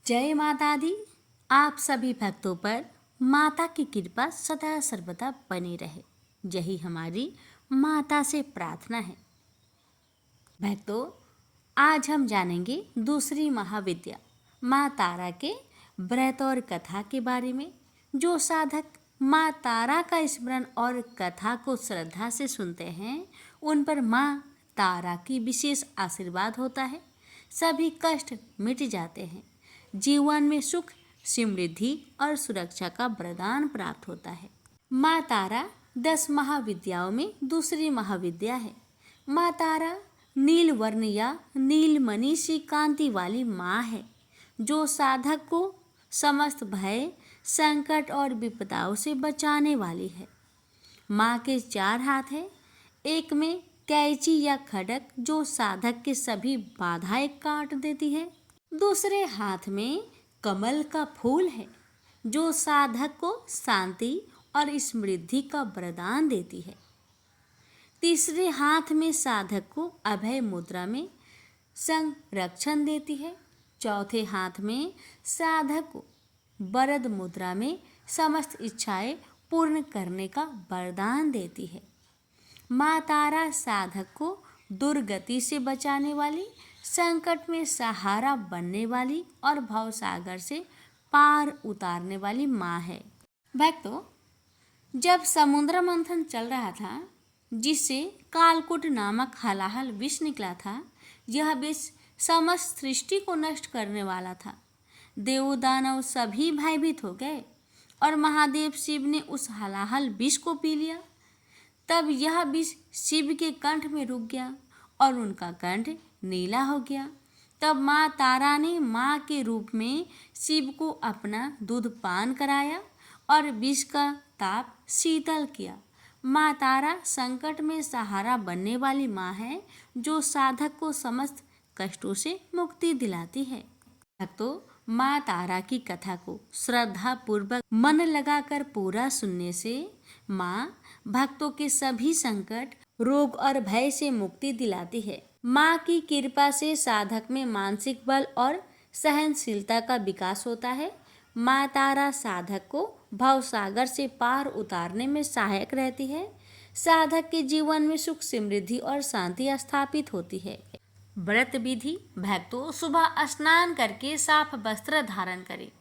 जय माता दी। आप सभी भक्तों पर माता की कृपा सदा सर्वदा बनी रहे, यही हमारी माता से प्रार्थना है। भक्तों, आज हम जानेंगे दूसरी महाविद्या माँ तारा के व्रत और कथा के बारे में। जो साधक माँ तारा का स्मरण और कथा को श्रद्धा से सुनते हैं, उन पर माँ तारा की विशेष आशीर्वाद होता है। सभी कष्ट मिट जाते हैं, जीवन में सुख, समृद्धि और सुरक्षा का वरदान प्राप्त होता है। माँ तारा 10 महाविद्याओं में दूसरी महाविद्या है। माँ तारा नील वर्ण या नीलमणि सी कांति वाली माँ है, जो साधक को समस्त भय, संकट और विपदाओं से बचाने वाली है। माँ के 4 हाथ हैं। एक में कैंची या खड्ग, जो साधक के सभी बाधाएं काट देती है। दूसरे हाथ में कमल का फूल है, जो साधक को शांति और समृद्धि का वरदान देती है। तीसरे हाथ में साधक को अभय मुद्रा में संरक्षण देती है। चौथे हाथ में साधक को वरद मुद्रा में समस्त इच्छाएं पूर्ण करने का वरदान देती है। माँ तारा साधक को दुर्गति से बचाने वाली, संकट में सहारा बनने वाली और भवसागर से पार उतारने वाली माँ है। भक्तों, जब समुद्र मंथन चल रहा था, जिससे कालकूट नामक हलाहल विष निकला था, यह विष समस्त सृष्टि को नष्ट करने वाला था। देव दानव सभी भयभीत हो गए और महादेव शिव ने उस हलाहल विष को पी लिया। तब यह विष शिव के कंठ में रुक गया और उनका कंठ नीला हो गया। तब माँ तारा ने माँ के रूप में शिव को अपना दूध पान कराया और विष का ताप शीतल किया। माँ तारा संकट में सहारा बनने वाली माँ है, जो साधक को समस्त कष्टों से मुक्ति दिलाती है। भक्तों, माँ तारा की कथा को श्रद्धा पूर्वक मन लगाकर पूरा सुनने से माँ भक्तों के सभी संकट, रोग और भय से मुक्ति दिलाती है। माँ की कृपा से साधक में मानसिक बल और सहनशीलता का विकास होता है। माँ तारा साधक को भवसागर से पार उतारने में सहायक रहती है। साधक के जीवन में सुख, समृद्धि और शांति स्थापित होती है। व्रत विधि। भक्तों, सुबह स्नान करके साफ वस्त्र धारण करें।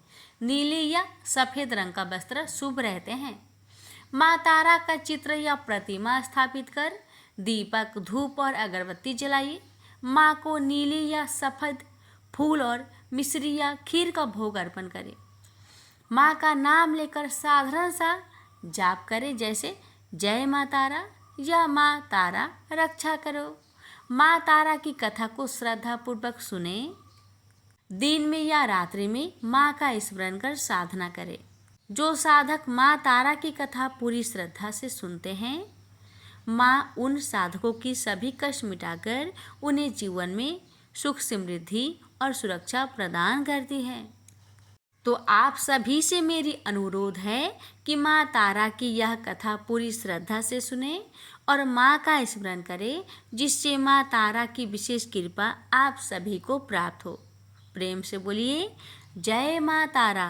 नीले या सफेद रंग का वस्त्र शुभ रहते हैं। माँ तारा का चित्र या प्रतिमा स्थापित कर दीपक, धूप और अगरबत्ती जलाइए। माँ को नीले या सफेद फूल और मिश्री या खीर का भोग अर्पण करें। माँ का नाम लेकर साधारण सा जाप करें, जैसे जय माँ तारा या माँ तारा रक्षा करो। माँ तारा की कथा को श्रद्धा पूर्वक सुने। दिन में या रात्रि में माँ का स्मरण कर साधना करें। जो साधक माँ तारा की कथा पूरी श्रद्धा से सुनते हैं, माँ उन साधकों की सभी कष्ट मिटाकर उन्हें जीवन में सुख, समृद्धि और सुरक्षा प्रदान करती है। तो आप सभी से मेरी अनुरोध है कि माँ तारा की यह कथा पूरी श्रद्धा से सुने और माँ का स्मरण करें, जिससे माँ तारा की विशेष कृपा आप सभी को प्राप्त हो। प्रेम से बोलिए जय माँ तारा।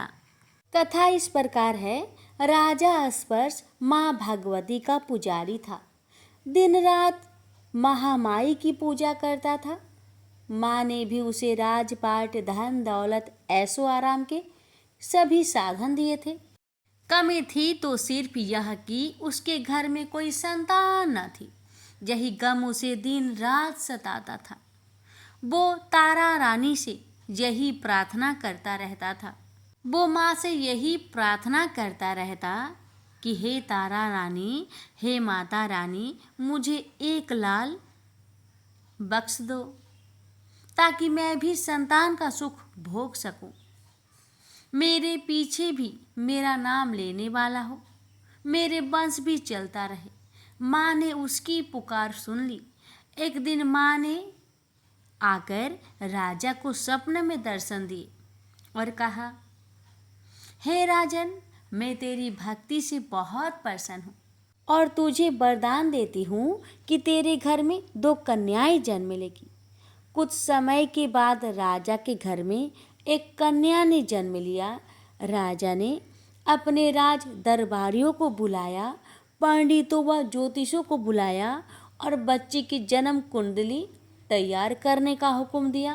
कथा इस प्रकार है। राजा स्पर्श माँ भगवती का पुजारी था। दिन रात महामाई की पूजा करता था। माँ ने भी उसे राजपाट, धन दौलत, ऐशो आराम के सभी साधन दिए थे। कमी थी तो सिर्फ यह कि उसके घर में कोई संतान न थी। यही गम उसे दिन रात सताता था। वो तारा रानी से यही प्रार्थना करता रहता था। वो माँ से यही प्रार्थना करता रहता कि हे तारा रानी, हे माता रानी, मुझे एक लाल बख्श दो, ताकि मैं भी संतान का सुख भोग सकूं। मेरे पीछे भी मेरा नाम लेने वाला हो, मेरे वंश भी चलता रहे। माँ ने उसकी पुकार सुन ली। एक दिन माँ ने आकर राजा को स्वप्न में दर्शन दिए और कहा, हे राजन, मैं तेरी भक्ति से बहुत प्रसन्न हूँ और तुझे वरदान देती हूँ कि तेरे घर में 2 कन्याएं जन्म लेगी। कुछ समय के बाद राजा के घर में एक कन्या ने जन्म लिया। राजा ने अपने राज दरबारियों को बुलाया, पंडितों व ज्योतिषों को बुलाया और बच्चे की जन्म कुंडली तैयार करने का हुक्म दिया।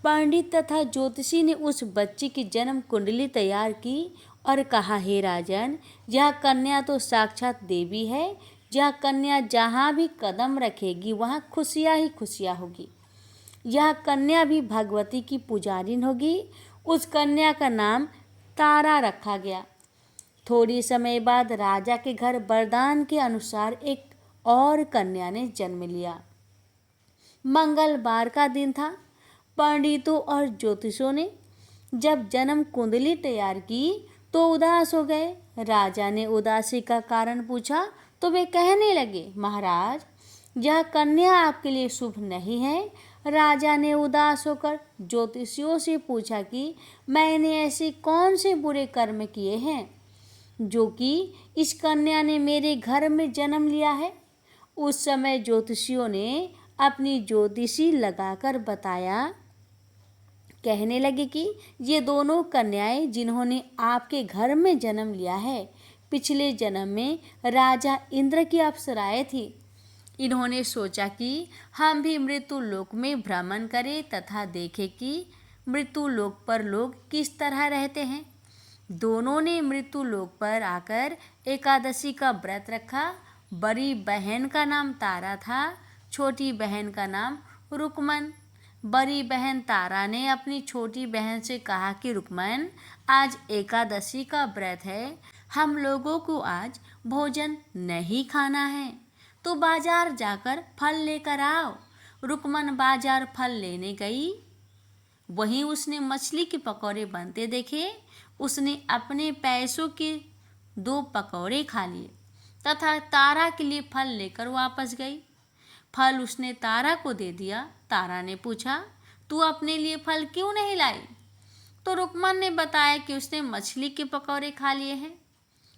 पंडित तथा ज्योतिषी ने उस बच्चे की जन्म कुंडली तैयार की और कहा, हे राजन, यह कन्या तो साक्षात देवी है। यह कन्या जहाँ भी कदम रखेगी वहाँ खुशियाँ ही खुशियाँ होगी। यह कन्या भी भगवती की पुजारिन होगी। उस कन्या का नाम तारा रखा गया। थोड़ी समय बाद राजा के घर वरदान के अनुसार एक और कन्या ने जन्म लिया। मंगलवार का दिन था। पंडितों और ज्योतिषों ने जब जन्म कुंडली तैयार की तो उदास हो गए। राजा ने उदासी का कारण पूछा तो वे कहने लगे, महाराज, यह कन्या आपके लिए शुभ नहीं है। राजा ने उदास होकर ज्योतिषियों से पूछा कि मैंने ऐसे कौन से बुरे कर्म किए हैं जो कि इस कन्या ने मेरे घर में जन्म लिया है। उस समय ज्योतिषियों ने अपनी ज्योतिषी लगाकर बताया, कहने लगे कि ये दोनों कन्याएं जिन्होंने आपके घर में जन्म लिया है, पिछले जन्म में राजा इंद्र की अप्सराएं थी। इन्होंने सोचा कि हम भी मृत्यु लोक में भ्रमण करें तथा देखें कि मृत्यु लोक पर लोग किस तरह रहते हैं। दोनों ने मृत्यु लोक पर आकर एकादशी का व्रत रखा। बड़ी बहन का नाम तारा था, छोटी बहन का नाम रुकमन। बड़ी बहन तारा ने अपनी छोटी बहन से कहा कि रुकमन, आज एकादशी का व्रत है, हम लोगों को आज भोजन नहीं खाना है, तो बाजार जाकर फल लेकर आओ। रुकमन बाजार फल लेने गई। वहीं उसने मछली के पकौड़े बनते देखे। उसने अपने पैसों के 2 पकौड़े खा लिए तथा तारा के लिए फल लेकर वापस गई। फल उसने तारा को दे दिया। तारा ने पूछा, तू अपने लिए फल क्यों नहीं लाई? तो रुकमन ने बताया कि उसने मछली के पकौड़े खा लिए हैं।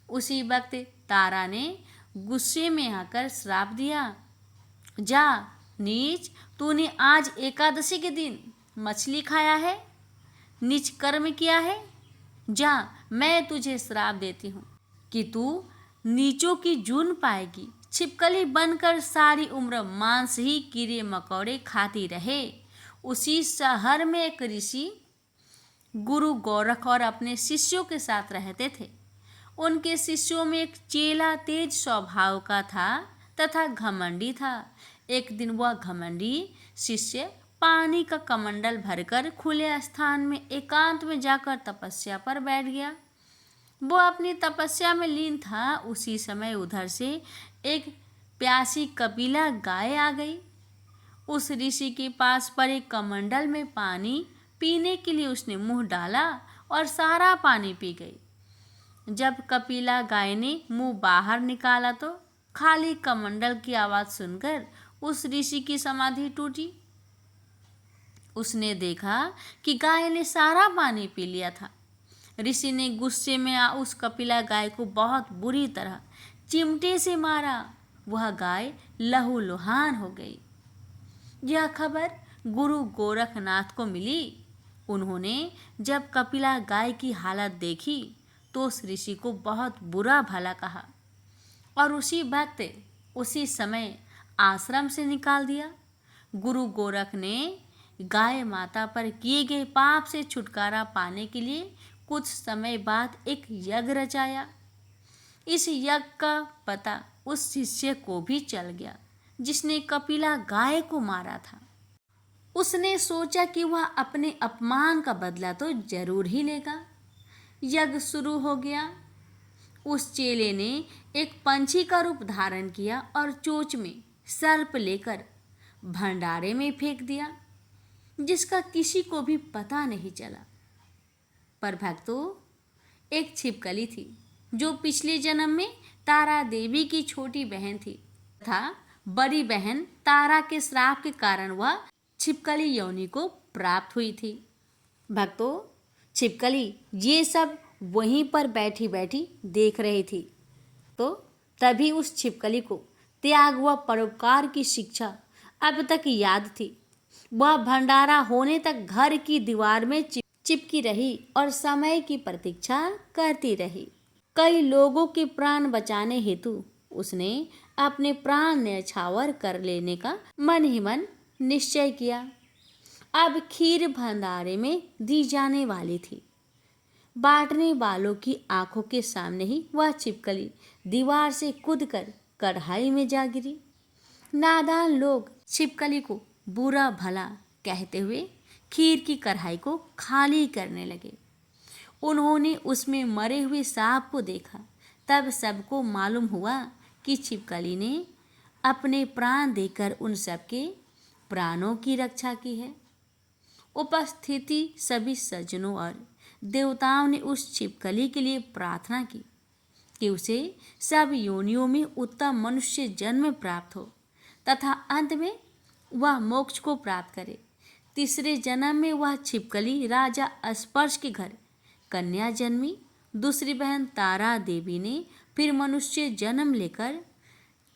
उसी वक्त तारा ने गुस्से में आकर श्राप दिया, जा नीच, तूने आज एकादशी के दिन मछली खाया है, नीच कर्म किया है। जा, मैं तुझे श्राप देती हूँ कि तू नीचों की जून पाएगी। छिपकली बनकर सारी उम्र मांस ही कीड़े मकोड़े खाती रहे। उसी शहर में एक ऋषि गुरु गोरख और अपने शिष्यों के साथ रहते थे। उनके शिष्यों में एक चेला तेज स्वभाव का था तथा घमंडी था। एक दिन वह घमंडी शिष्य पानी का कमंडल भरकर खुले स्थान में एकांत में जाकर तपस्या पर बैठ गया। वो अपनी तपस्या में लीन था। उसी समय उधर से एक प्यासी कपिला गाय आ गई। उस ऋषि के पास पड़े कमंडल में पानी पीने के लिए उसने मुंह डाला और सारा पानी पी गई। जब कपिला गाय ने मुंह बाहर निकाला तो खाली कमंडल की आवाज़ सुनकर उस ऋषि की समाधि टूटी। उसने देखा कि गाय ने सारा पानी पी लिया था। ऋषि ने गुस्से में उस कपिला गाय को बहुत बुरी तरह चिमटे से मारा। वह गाय लहूलुहान हो गई। यह खबर गुरु गोरखनाथ को मिली। उन्होंने जब कपिला गाय की हालत देखी तो उस ऋषि को बहुत बुरा भला कहा और उसी वक्त उसी समय आश्रम से निकाल दिया। गुरु गोरख ने गाय माता पर किए गए पाप से छुटकारा पाने के लिए कुछ समय बाद एक यज्ञ रचाया। इस यज्ञ का पता उस शिष्य को भी चल गया जिसने कपिला गाय को मारा था। उसने सोचा कि वह अपने अपमान का बदला तो जरूर ही लेगा। यज्ञ शुरू हो गया। उस चेले ने एक पंछी का रूप धारण किया और चोंच में सर्प लेकर भंडारे में फेंक दिया, जिसका किसी को भी पता नहीं चला। पर भक्तों, एक छिपकली थी जो पिछले जन्म में तारा देवी की छोटी बहन थी तथा बड़ी बहन तारा के श्राप के कारण वह छिपकली योनि को प्राप्त हुई थी। भक्तों, छिपकली ये सब वहीं पर बैठी बैठी देख रही थी तो तभी उस छिपकली को त्याग व परोपकार की शिक्षा अब तक याद थी। वह भंडारा होने तक घर की दीवार में चिपकी रही और समय की प्रतीक्षा करती रही। कई लोगों के प्राण बचाने हेतु उसने अपने प्राण न्यौछावर कर लेने का मन ही मन निश्चय किया। अब खीर भंडारे में दी जाने वाली थी। बांटने वालों की आंखों के सामने ही वह छिपकली दीवार से कूदकर कढ़ाई में जा गिरी। नादान लोग छिपकली को बुरा भला कहते हुए खीर की कढ़ाई को खाली करने लगे। उन्होंने उसमें मरे हुए सांप को देखा। तब सबको मालूम हुआ कि छिपकली ने अपने प्राण देकर उन सबके प्राणों की रक्षा की है। उपस्थिति सभी सज्जनों और देवताओं ने उस छिपकली के लिए प्रार्थना की कि उसे सब योनियों में उत्तम मनुष्य जन्म प्राप्त हो तथा अंत में वह मोक्ष को प्राप्त करे। तीसरे जन्म में वह छिपकली राजा स्पर्श के घर कन्या जन्मी। दूसरी बहन तारा देवी ने फिर मनुष्य जन्म लेकर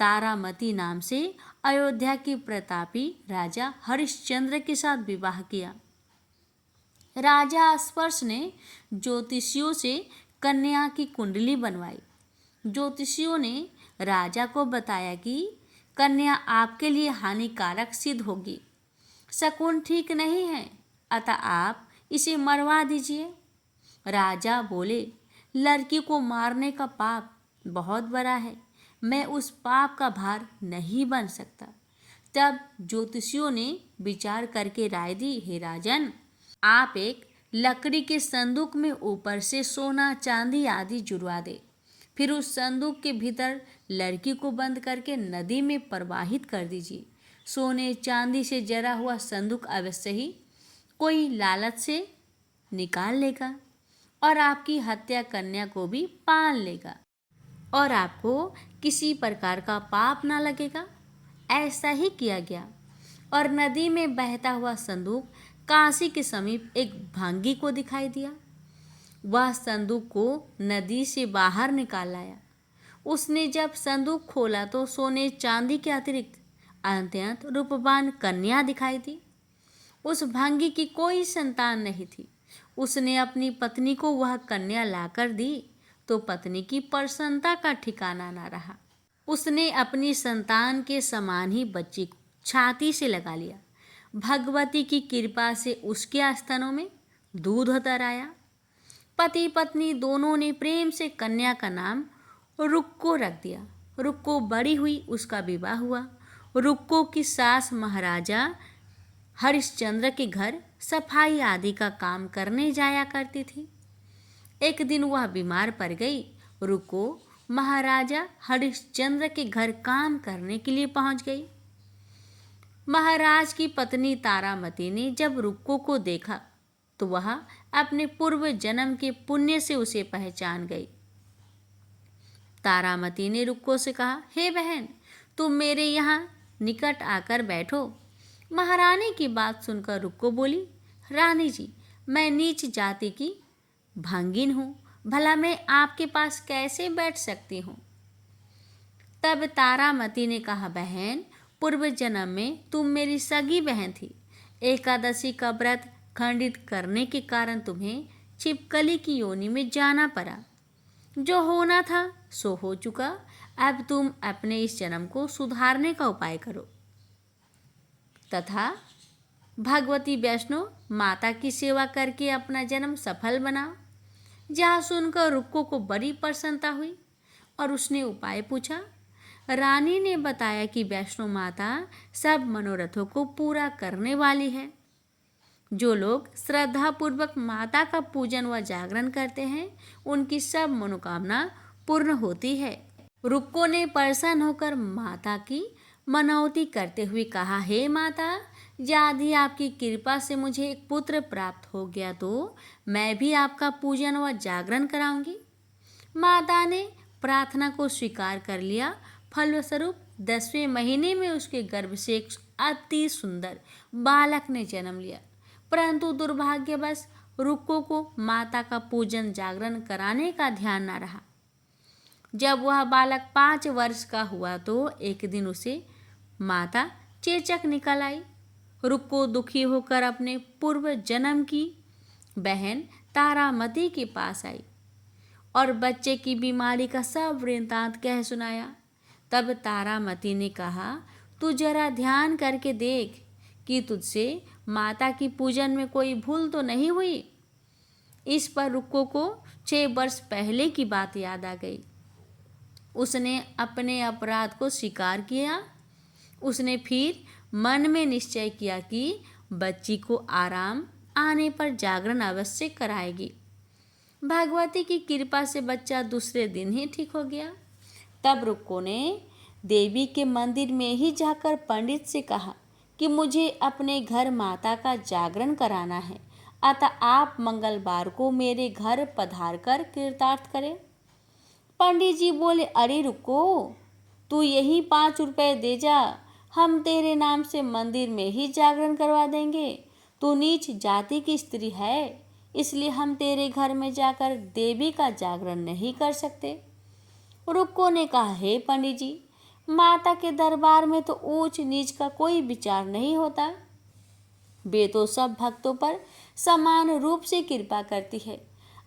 तारामती नाम से अयोध्या के प्रतापी राजा हरिश्चंद्र के साथ विवाह किया। राजा स्पर्श ने ज्योतिषियों से कन्या की कुंडली बनवाई। ज्योतिषियों ने राजा को बताया कि कन्या आपके लिए हानिकारक सिद्ध होगी, शकुन ठीक नहीं है, अतः आप इसे मरवा दीजिए। राजा बोले, लड़की को मारने का पाप बहुत बड़ा है, मैं उस पाप का भार नहीं बन सकता। तब ज्योतिषियों ने विचार करके राय दी, हे राजन, आप एक लकड़ी के संदूक में ऊपर से सोना चांदी आदि जुड़वा दे, फिर उस संदूक के भीतर लड़की को बंद करके नदी में प्रवाहित कर दीजिए। सोने चांदी से जरा हुआ संदूक अवश्य ही कोई लालच से निकाल लेगा और आपकी हत्या कन्या को भी पाल लेगा और आपको किसी प्रकार का पाप ना लगेगा। ऐसा ही किया गया और नदी में बहता हुआ संदूक काशी के समीप एक भांगी को दिखाई दिया। वह संदूक को नदी से बाहर निकाल लाया। उसने जब संदूक खोला तो सोने चांदी के अतिरिक्त अत्यंत रूपवान कन्या दिखाई दी। उस भांगी की कोई संतान नहीं थी। उसने अपनी पत्नी को वह कन्या लाकर दी तो पत्नी की प्रसन्नता का ठिकाना न रहा। उसने अपनी संतान के समान ही बच्ची को छाती से लगा लिया। भगवती की कृपा से उसके स्तनों में दूध उतर आया। पति पत्नी दोनों ने प्रेम से कन्या का नाम रुक्को रख दिया। रुक्को बड़ी हुई, उसका विवाह हुआ। रुक्को की सास महाराजा हरिश्चंद्र के घर सफाई आदि का काम करने जाया करती थी। एक दिन वह बीमार पड़ गई। रुक्को महाराजा हरिश्चंद्र के घर काम करने के लिए पहुंच गई। महाराज की पत्नी तारामती ने जब रुक्को को देखा तो वह अपने पूर्व जन्म के पुण्य से उसे पहचान गई। तारामती ने रुक्को से कहा, हे बहन, तुम मेरे यहाँ निकट आकर बैठो। महारानी की बात सुनकर रुक्को बोली, रानी जी, मैं नीच जाति की भांगिन हूँ, भला मैं आपके पास कैसे बैठ सकती हूँ। तब तारामती ने कहा, बहन, पूर्व जन्म में तुम मेरी सगी बहन थी। एकादशी का व्रत खंडित करने के कारण तुम्हें छिपकली की योनि में जाना पड़ा। जो होना था सो हो चुका। अब तुम अपने इस जन्म को सुधारने का उपाय करो तथा भगवती वैष्णो माता की सेवा करके अपना जन्म सफल बनाओ। जहाँ सुनकर रुक्को को बड़ी प्रसन्नता हुई और उसने उपाय पूछा। रानी ने बताया कि वैष्णो माता सब मनोरथों को पूरा करने वाली है। जो लोग श्रद्धापूर्वक माता का पूजन व जागरण करते हैं उनकी सब मनोकामना पूर्ण होती है। रुक्को ने प्रसन्न होकर माता की मनौती करते हुए कहा, हे माता, यदि आपकी कृपा से मुझे एक पुत्र प्राप्त हो गया तो मैं भी आपका पूजन व जागरण कराऊंगी। माता ने प्रार्थना को स्वीकार कर लिया। फलस्वरूप 10वें महीने में उसके गर्भ से एक अति सुंदर बालक ने जन्म लिया। परंतु दुर्भाग्यवश रुक्को को माता का पूजन जागरण कराने का ध्यान न रहा। जब वह बालक 5 वर्ष का हुआ तो एक दिन उसे माता चेचक निकल आई। रुक्को दुखी होकर अपने पूर्व जन्म की बहन तारामती के पास आई और बच्चे की बीमारी का सब वृत्तांत कह सुनाया। तब तारामती ने कहा, तू जरा ध्यान करके देख कि तुझसे माता की पूजन में कोई भूल तो नहीं हुई। इस पर रुक्को को 6 वर्ष पहले की बात याद आ गई। उसने अपने अपराध को स्वीकार किया। उसने फिर मन में निश्चय किया कि बच्ची को आराम आने पर जागरण अवश्य कराएगी। भगवती की कृपा से बच्चा दूसरे दिन ही ठीक हो गया। तब रुक्को ने देवी के मंदिर में ही जाकर पंडित से कहा कि मुझे अपने घर माता का जागरण कराना है, अतः आप मंगलवार को मेरे घर पधार कर कृतार्थ करें। पंडित जी बोले, अरे रुको, तू यही 5 रुपए दे जा, हम तेरे नाम से मंदिर में ही जागरण करवा देंगे। तू नीच जाति की स्त्री है, इसलिए हम तेरे घर में जाकर देवी का जागरण नहीं कर सकते। रुक्को ने कहा, हे पंडित जी, माता के दरबार में तो ऊंच नीच का कोई विचार नहीं होता। वे तो सब भक्तों पर समान रूप से कृपा करती है,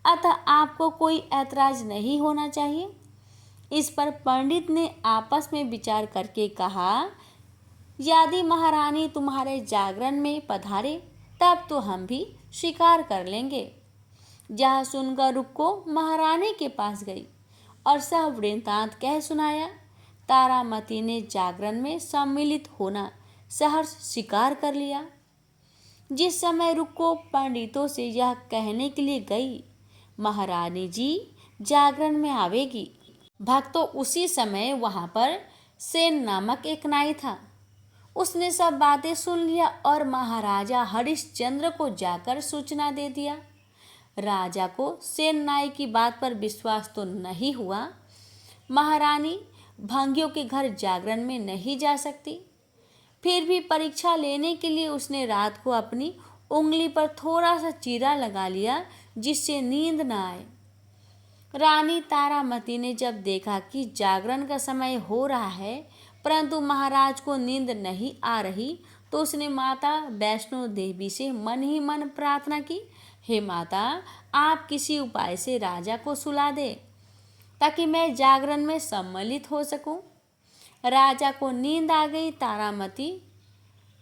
अतः आपको कोई ऐतराज नहीं होना चाहिए। इस पर पंडित ने आपस में विचार करके कहा, यदि महारानी तुम्हारे जागरण में पधारे तब तो हम भी स्वीकार कर लेंगे। यह सुनकर रुक्को महारानी के पास गई और सब वृत्तांत कह सुनाया। तारामती ने जागरण में सम्मिलित होना सहर्ष स्वीकार कर लिया। जिस समय रुक्को पंडितों से यह कहने के लिए गई, महारानी जी जागरण में आवेगी, भक्तों उसी समय वहां पर सेन नामक एक नाई था। उसने सब बातें सुन लिया और महाराजा हरिश्चंद्र को जाकर सूचना दे दिया। राजा को सेन नाई की बात पर विश्वास तो नहीं हुआ। महारानी भंगियों के घर जागरण में नहीं जा सकती। फिर भी परीक्षा लेने के लिए उसने रात को अपनी उंगली पर थोड़ा सा चीरा लगा लिया, जिससे नींद न आए। रानी तारामती ने जब देखा कि जागरण का समय हो रहा है परंतु महाराज को नींद नहीं आ रही, तो उसने माता वैष्णो देवी से मन ही मन प्रार्थना की, हे माता, आप किसी उपाय से राजा को सुला दे ताकि मैं जागरण में सम्मिलित हो सकूं। राजा को नींद आ गई। तारामती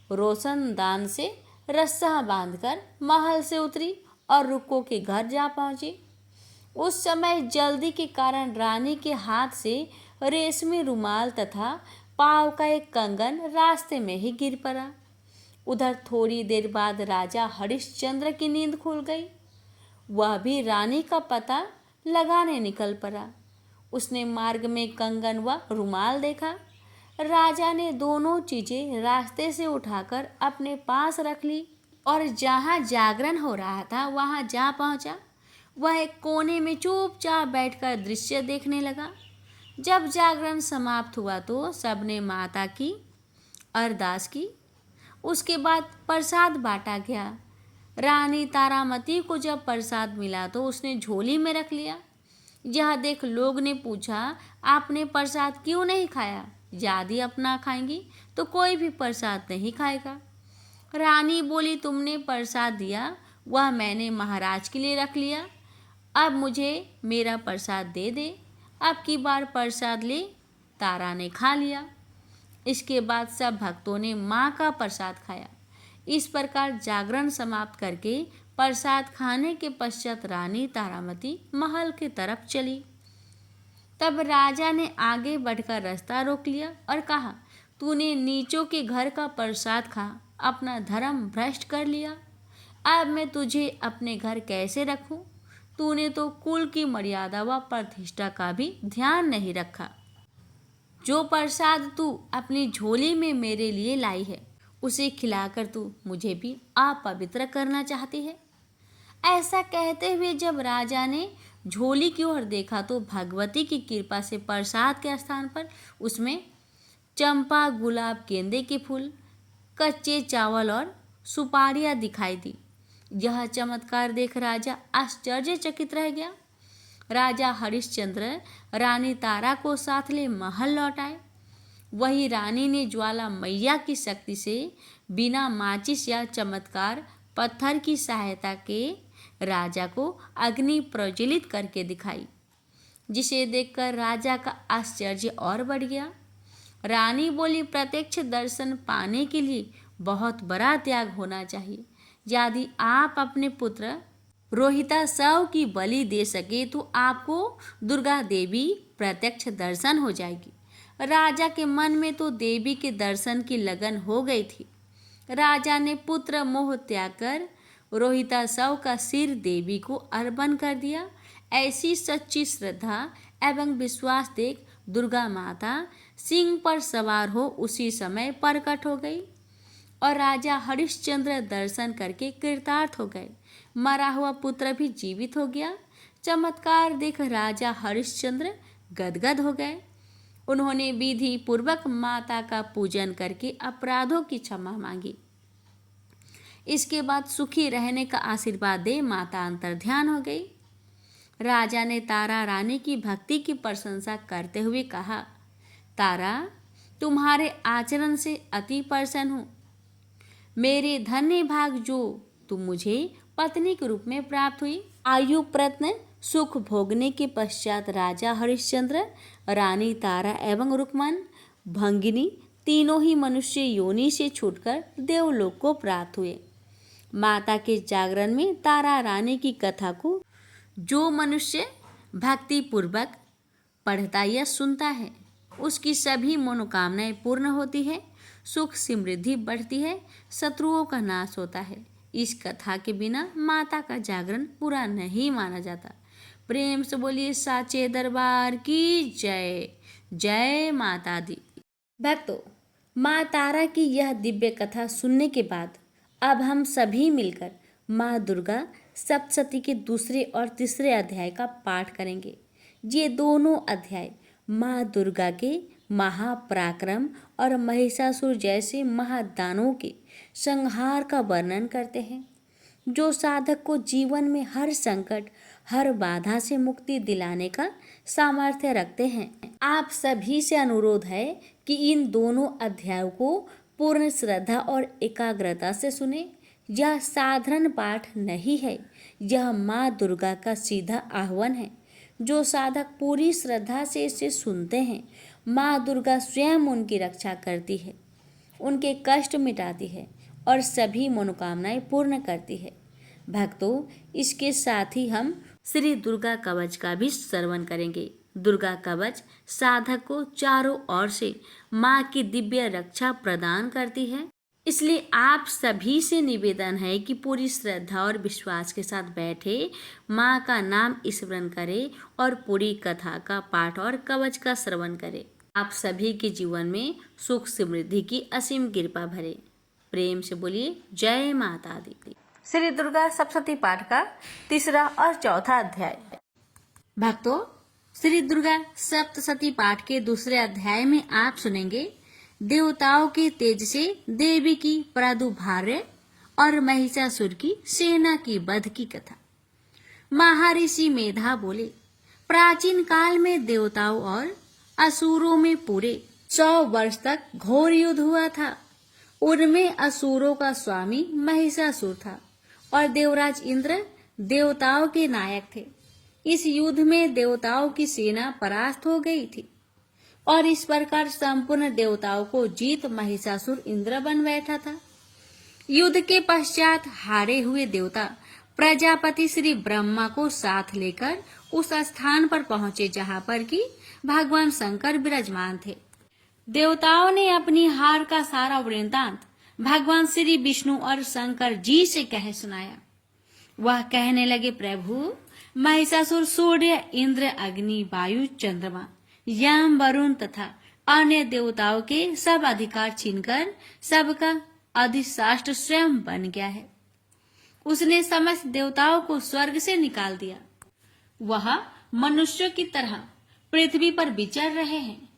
रोशनदान से रस्सा बांधकर महल से उतरी और रुक्को के घर जा पहुंची। उस समय जल्दी के कारण रानी के हाथ से रेशमी रुमाल तथा पाव का एक कंगन रास्ते में ही गिर पड़ा। उधर थोड़ी देर बाद राजा हरिश्चंद्र की नींद खुल गई। वह भी रानी का पता लगाने निकल पड़ा। उसने मार्ग में कंगन व रुमाल देखा। राजा ने दोनों चीजें रास्ते से उठाकर अपने पास रख ली और जहाँ जागरण हो रहा था वहाँ जा पहुँचा। वह एक कोने में चुपचाप बैठकर दृश्य देखने लगा। जब जागरण समाप्त हुआ तो सबने माता की अरदास की। उसके बाद प्रसाद बांटा गया। रानी तारामती को जब प्रसाद मिला तो उसने झोली में रख लिया। यह देख लोग ने पूछा, आपने प्रसाद क्यों नहीं खाया? यदि अपना खाएंगी तो कोई भी प्रसाद नहीं खाएगा। रानी बोली, तुमने प्रसाद दिया वह मैंने महाराज के लिए रख लिया, अब मुझे मेरा प्रसाद दे दे। अब की बार प्रसाद ले। तारा ने खा लिया। इसके बाद सब भक्तों ने माँ का प्रसाद खाया। इस प्रकार जागरण समाप्त करके प्रसाद खाने के पश्चात रानी तारामती महल की तरफ चली। तब राजा ने आगे बढ़कर रास्ता रोक लिया और कहा, तूने नीचों के घर का प्रसाद खा अपना धर्म भ्रष्ट कर लिया। अब मैं तुझे अपने घर कैसे रखूं? तूने तो कुल की मर्यादा व प्रतिष्ठा का भी ध्यान नहीं रखा। जो प्रसाद तू अपनी झोली में मेरे लिए लाई है उसे खिलाकर तू मुझे भी अपवित्र करना चाहती है। ऐसा कहते हुए जब राजा ने झोली की ओर देखा तो भगवती की कृपा से प्रसाद के स्थान पर उसमें चंपा, गुलाब, गेंदे के फूल, कच्चे चावल और सुपारियां दिखाई दी। यह चमत्कार देख राजा आश्चर्यचकित रह गया। राजा हरिश्चंद्र रानी तारा को साथ ले महल लौट आए। वही रानी ने ज्वाला मैया की शक्ति से बिना माचिस या चमत्कार पत्थर की सहायता के राजा को अग्नि प्रज्वलित करके दिखाई, जिसे देखकर राजा का आश्चर्य और बढ़ गया। रानी बोली, प्रत्यक्ष दर्शन पाने के लिए बहुत बड़ा त्याग होना चाहिए। यदि आप अपने पुत्र रोहिता शव की बलि दे सके तो आपको दुर्गा देवी प्रत्यक्ष दर्शन हो जाएगी। राजा के मन में तो देवी के दर्शन की लगन हो गई थी। राजा ने पुत्र मोह त्याग कर रोहिता शव का सिर देवी को अर्पण कर दिया। ऐसी सच्ची श्रद्धा एवं विश्वास देख दुर्गा माता सिंह पर सवार हो उसी समय प्रकट हो गई और राजा हरिश्चंद्र दर्शन करके कृतार्थ हो गए। मरा हुआ पुत्र भी जीवित हो गया। चमत्कार देख राजा हरिश्चंद्र गदगद हो गए। उन्होंने विधि पूर्वक माता का पूजन करके अपराधों की क्षमा मांगी। इसके बाद सुखी रहने का आशीर्वाद दे माता अंतर्ध्यान हो गई। राजा ने तारा रानी की भक्ति की प्रशंसा करते हुए कहा, तारा, तुम्हारे आचरण से अति प्रसन्न हूँ। मेरे धन्य भाग जो तुम मुझे पत्नी के रूप में प्राप्त हुई। आयु प्रत्न सुख भोगने के पश्चात राजा हरिश्चंद्र, रानी तारा एवं रुक्मन भंगिनी तीनों ही मनुष्य योनि से छूटकर देवलोक को प्राप्त हुए। माता के जागरण में तारा रानी की कथा को जो मनुष्य भक्ति पूर्वक पढ़ता या सुनता है उसकी सभी मनोकामनाएं पूर्ण होती है, सुख समृद्धि बढ़ती है, शत्रुओं का नाश होता है। इस कथा के बिना माता का जागरण पूरा नहीं माना जाता। प्रेम से बोलिए साचे दरबार की जय। जय माता दी। भक्तों, माँ तारा की यह दिव्य कथा सुनने के बाद अब हम सभी मिलकर माँ दुर्गा सप्तशती के दूसरे और तीसरे अध्याय का पाठ करेंगे। ये दोनों अध्याय माँ दुर्गा के महापराक्रम और महिषासुर जैसे महादानवों के संहार का वर्णन करते हैं, जो साधक को जीवन में हर संकट, हर बाधा से मुक्ति दिलाने का सामर्थ्य रखते हैं। आप सभी से अनुरोध है कि इन दोनों अध्यायों को पूर्ण श्रद्धा और एकाग्रता से सुने। यह साधारण पाठ नहीं है, यह माँ दुर्गा का सीधा आह्वान है। जो साधक पूरी श्रद्धा से इसे सुनते हैं, माँ दुर्गा स्वयं उनकी रक्षा करती है, उनके कष्ट मिटाती है और सभी मनोकामनाएं पूर्ण करती है। भक्तों, इसके साथ ही हम श्री दुर्गा कवच का भी श्रवण करेंगे। दुर्गा कवच साधक को चारों ओर से माँ की दिव्य रक्षा प्रदान करती है। इसलिए आप सभी से निवेदन है कि पूरी श्रद्धा और विश्वास के साथ बैठे, माँ का नाम स्मरण करें और पूरी कथा का पाठ और कवच का श्रवण करें। आप सभी के जीवन में सुख समृद्धि की असीम कृपा भरे। प्रेम से बोलिए जय माता दी। श्री दुर्गा सप्तशती पाठ का तीसरा और चौथा अध्याय। भक्तों, श्री दुर्गा सप्तशती पाठ के दूसरे अध्याय में आप सुनेंगे देवताओं के तेज से देवी की प्रादुर्भाव और महिषासुर की सेना की वध की कथा। महर्षि मेधा बोले, प्राचीन काल में देवताओं और असुरों में पूरे 100 वर्ष तक घोर युद्ध हुआ था। उनमें असुरों का स्वामी महिषासुर था और देवराज इंद्र देवताओं के नायक थे। इस युद्ध में देवताओं की सेना परास्त हो गई थी और इस प्रकार संपूर्ण देवताओं को जीत महिषासुर इंद्र बन बैठा था। युद्ध के पश्चात हारे हुए देवता प्रजापति श्री ब्रह्मा को साथ लेकर उस स्थान पर पहुंचे जहां पर कि भगवान शंकर विराजमान थे। देवताओं ने अपनी हार का सारा वृत्तांत भगवान श्री विष्णु और शंकर जी से कह सुनाया। वह कहने लगे, प्रभु, महिषासुर सूर्य, इंद्र, अग्नि, वायु, चंद्रमा, यम, वरुण तथा अन्य देवताओं के सब अधिकार छीनकर सबका अधिष्ठात्र स्वयं बन गया है। उसने समस्त देवताओं को स्वर्ग से निकाल दिया। वह मनुष्यों की तरह पृथ्वी पर विचर रहे हैं।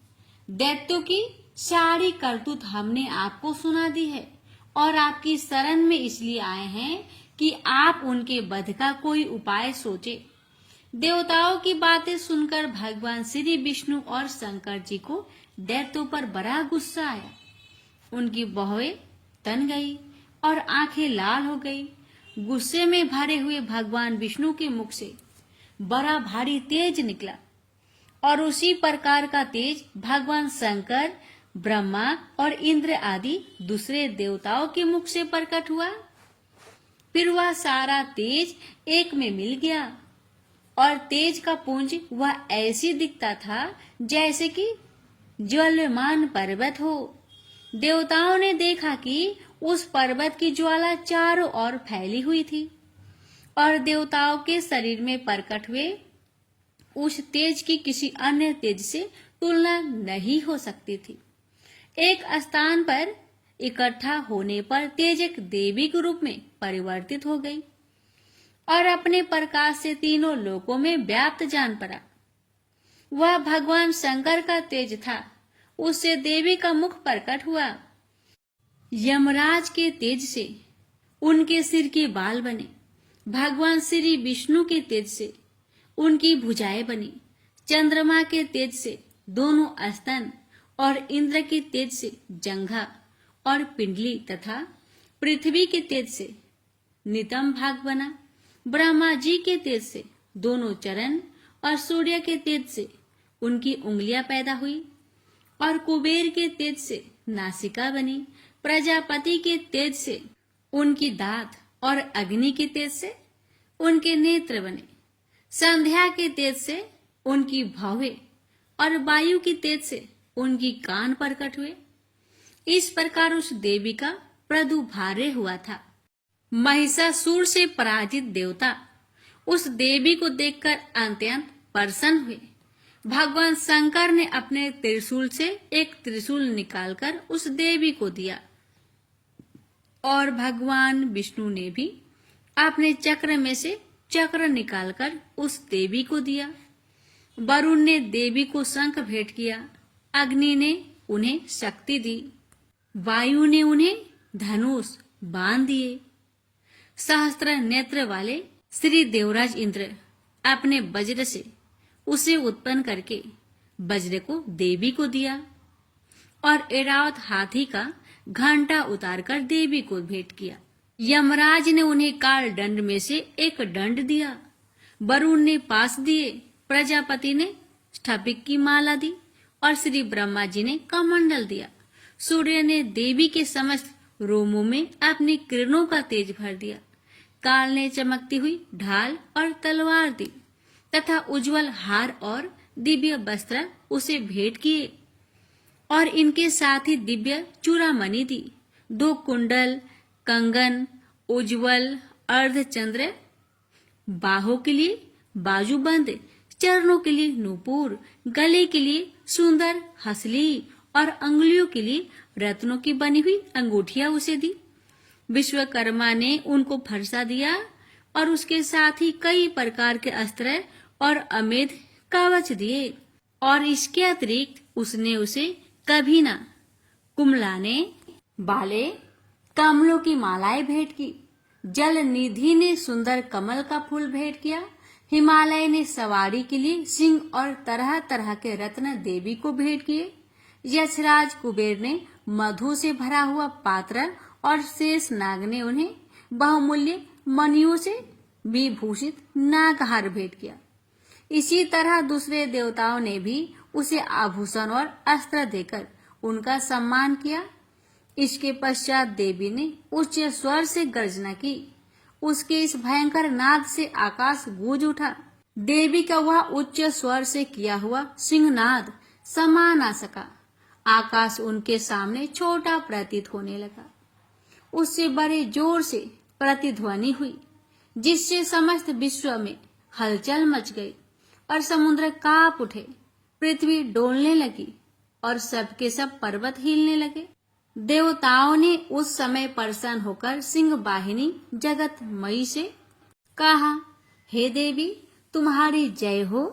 दैत्यों की सारी करतूत हमने आपको सुना दी है और आपकी शरण में इसलिए आए हैं कि आप उनके वध का कोई उपाय सोचे। देवताओं की बातें सुनकर भगवान श्री विष्णु और शंकर जी को दैत्यों पर बड़ा गुस्सा आया। उनकी बहुएं तन गई और आंखें लाल हो गई। गुस्से में भरे हुए भगवान विष्णु के मुख से बड़ा भारी तेज निकला और उसी प्रकार का तेज भगवान शंकर, ब्रह्मा और इंद्र आदि दूसरे देवताओं के मुख से प्रकट हुआ। फिर वह सारा तेज एक में मिल गया और तेज का पुंज वह ऐसी दिखता था जैसे कि ज्वलमान पर्वत हो। देवताओं ने देखा कि उस पर्वत की ज्वाला चारों ओर फैली हुई थी और देवताओं के शरीर में प्रकट हुए उस तेज की किसी अन्य तेज से तुलना नहीं हो सकती थी। एक स्थान पर इकट्ठा होने पर तेज एक देवी के रूप में परिवर्तित हो गई और अपने प्रकाश से तीनों लोकों में व्याप्त जान पड़ा। वह भगवान शंकर का तेज था, उससे देवी का मुख प्रकट हुआ। यमराज के तेज से उनके सिर के बाल बने, भगवान श्री विष्णु के तेज से उनकी भुजाएं बनी, चंद्रमा के तेज से दोनों स्तन और इंद्र के तेज से जंघा और पिंडली तथा पृथ्वी के तेज से नितंब भाग बना, ब्रह्मा जी के तेज से दोनों चरण और सूर्य के तेज से उनकी उंगलियां पैदा हुई और कुबेर के तेज से नासिका बनी, प्रजापति के तेज से उनकी दांत और अग्नि के तेज से उनके नेत्र बने, संध्या के तेज से उनकी भौहें और वायु की तेज से उनकी कान प्रकट हुए। इस प्रकार उस देवी का प्रादुर्भाव हुआ था। महिषासुर से पराजित देवता उस देवी को देखकर अत्यंत प्रसन्न हुए। भगवान शंकर ने अपने त्रिशूल से एक त्रिशूल निकालकर उस देवी को दिया और भगवान विष्णु ने भी अपने चक्र में से चक्र निकालकर उस देवी को दिया। वरुण ने देवी को शंख भेंट किया, अग्नि ने उन्हें शक्ति दी, वायु ने उन्हें धनुष बांध दिए। सहस्त्र नेत्र वाले श्री देवराज इंद्र अपने वज्र से उसे उत्पन्न करके वज्र को देवी को दिया और ऐरावत हाथी का घंटा उतारकर देवी को भेंट किया। यमराज ने उन्हें काल दंड में से एक दंड दिया, वरुण ने पास दिए, प्रजापति ने स्फटिक की माला दी और श्री ब्रह्मा जी ने कमंडल दिया। सूर्य ने देवी के समस्त रोमों में अपनी किरणों का तेज भर दिया। काल ने चमकती हुई ढाल और तलवार दी तथा उज्जवल हार और दिव्य वस्त्र उसे भेंट किए और इनके साथ ही दिव्य चूड़ामणि दी, 2 कुंडल, कंगन, उज्जवल अर्धचंद्र, बाहों के लिए बाजूबंद, चरणों के लिए नूपुर, गले के लिए सुंदर हसली और अंगुलियों के लिए रत्नों की बनी हुई अंगूठियां उसे दी। विश्वकर्मा ने उनको फरसा दिया और उसके साथ ही कई प्रकार के अस्त्र और अमेध कवच दिए और इसके अतिरिक्त उसने उसे कभी ना कुमलाने वाले कमलों की मालाएं भेंट की। जल निधि ने सुंदर कमल का फूल भेंट किया। हिमालय ने सवारी के लिए सिंह और तरह तरह के रत्न देवी को भेंट किए। यक्षराज कुबेर ने मधु से भरा हुआ पात्र और शेष नाग ने उन्हें बहुमूल्य मणियों से विभूषित नागहार भेंट किया। इसी तरह दूसरे देवताओं ने भी उसे आभूषण और अस्त्र देकर उनका सम्मान किया। इसके पश्चात देवी ने उच्च स्वर से गर्जना की। उसके इस भयंकर नाद से आकाश गूंज उठा। देवी का वह उच्च स्वर से किया हुआ सिंहनाद समा ना सका। आकाश उनके सामने छोटा प्रतीत होने लगा। उससे बड़े जोर से प्रतिध्वनि हुई, जिससे समस्त विश्व में हलचल मच गई और समुद्र कांप उठे, पृथ्वी डोलने लगी और सबके सब पर्वत हिलने लगे। देवताओं ने उस समय प्रसन्न होकर सिंह वाहिनी जगत मई से कहा, हे देवी तुम्हारी जय हो।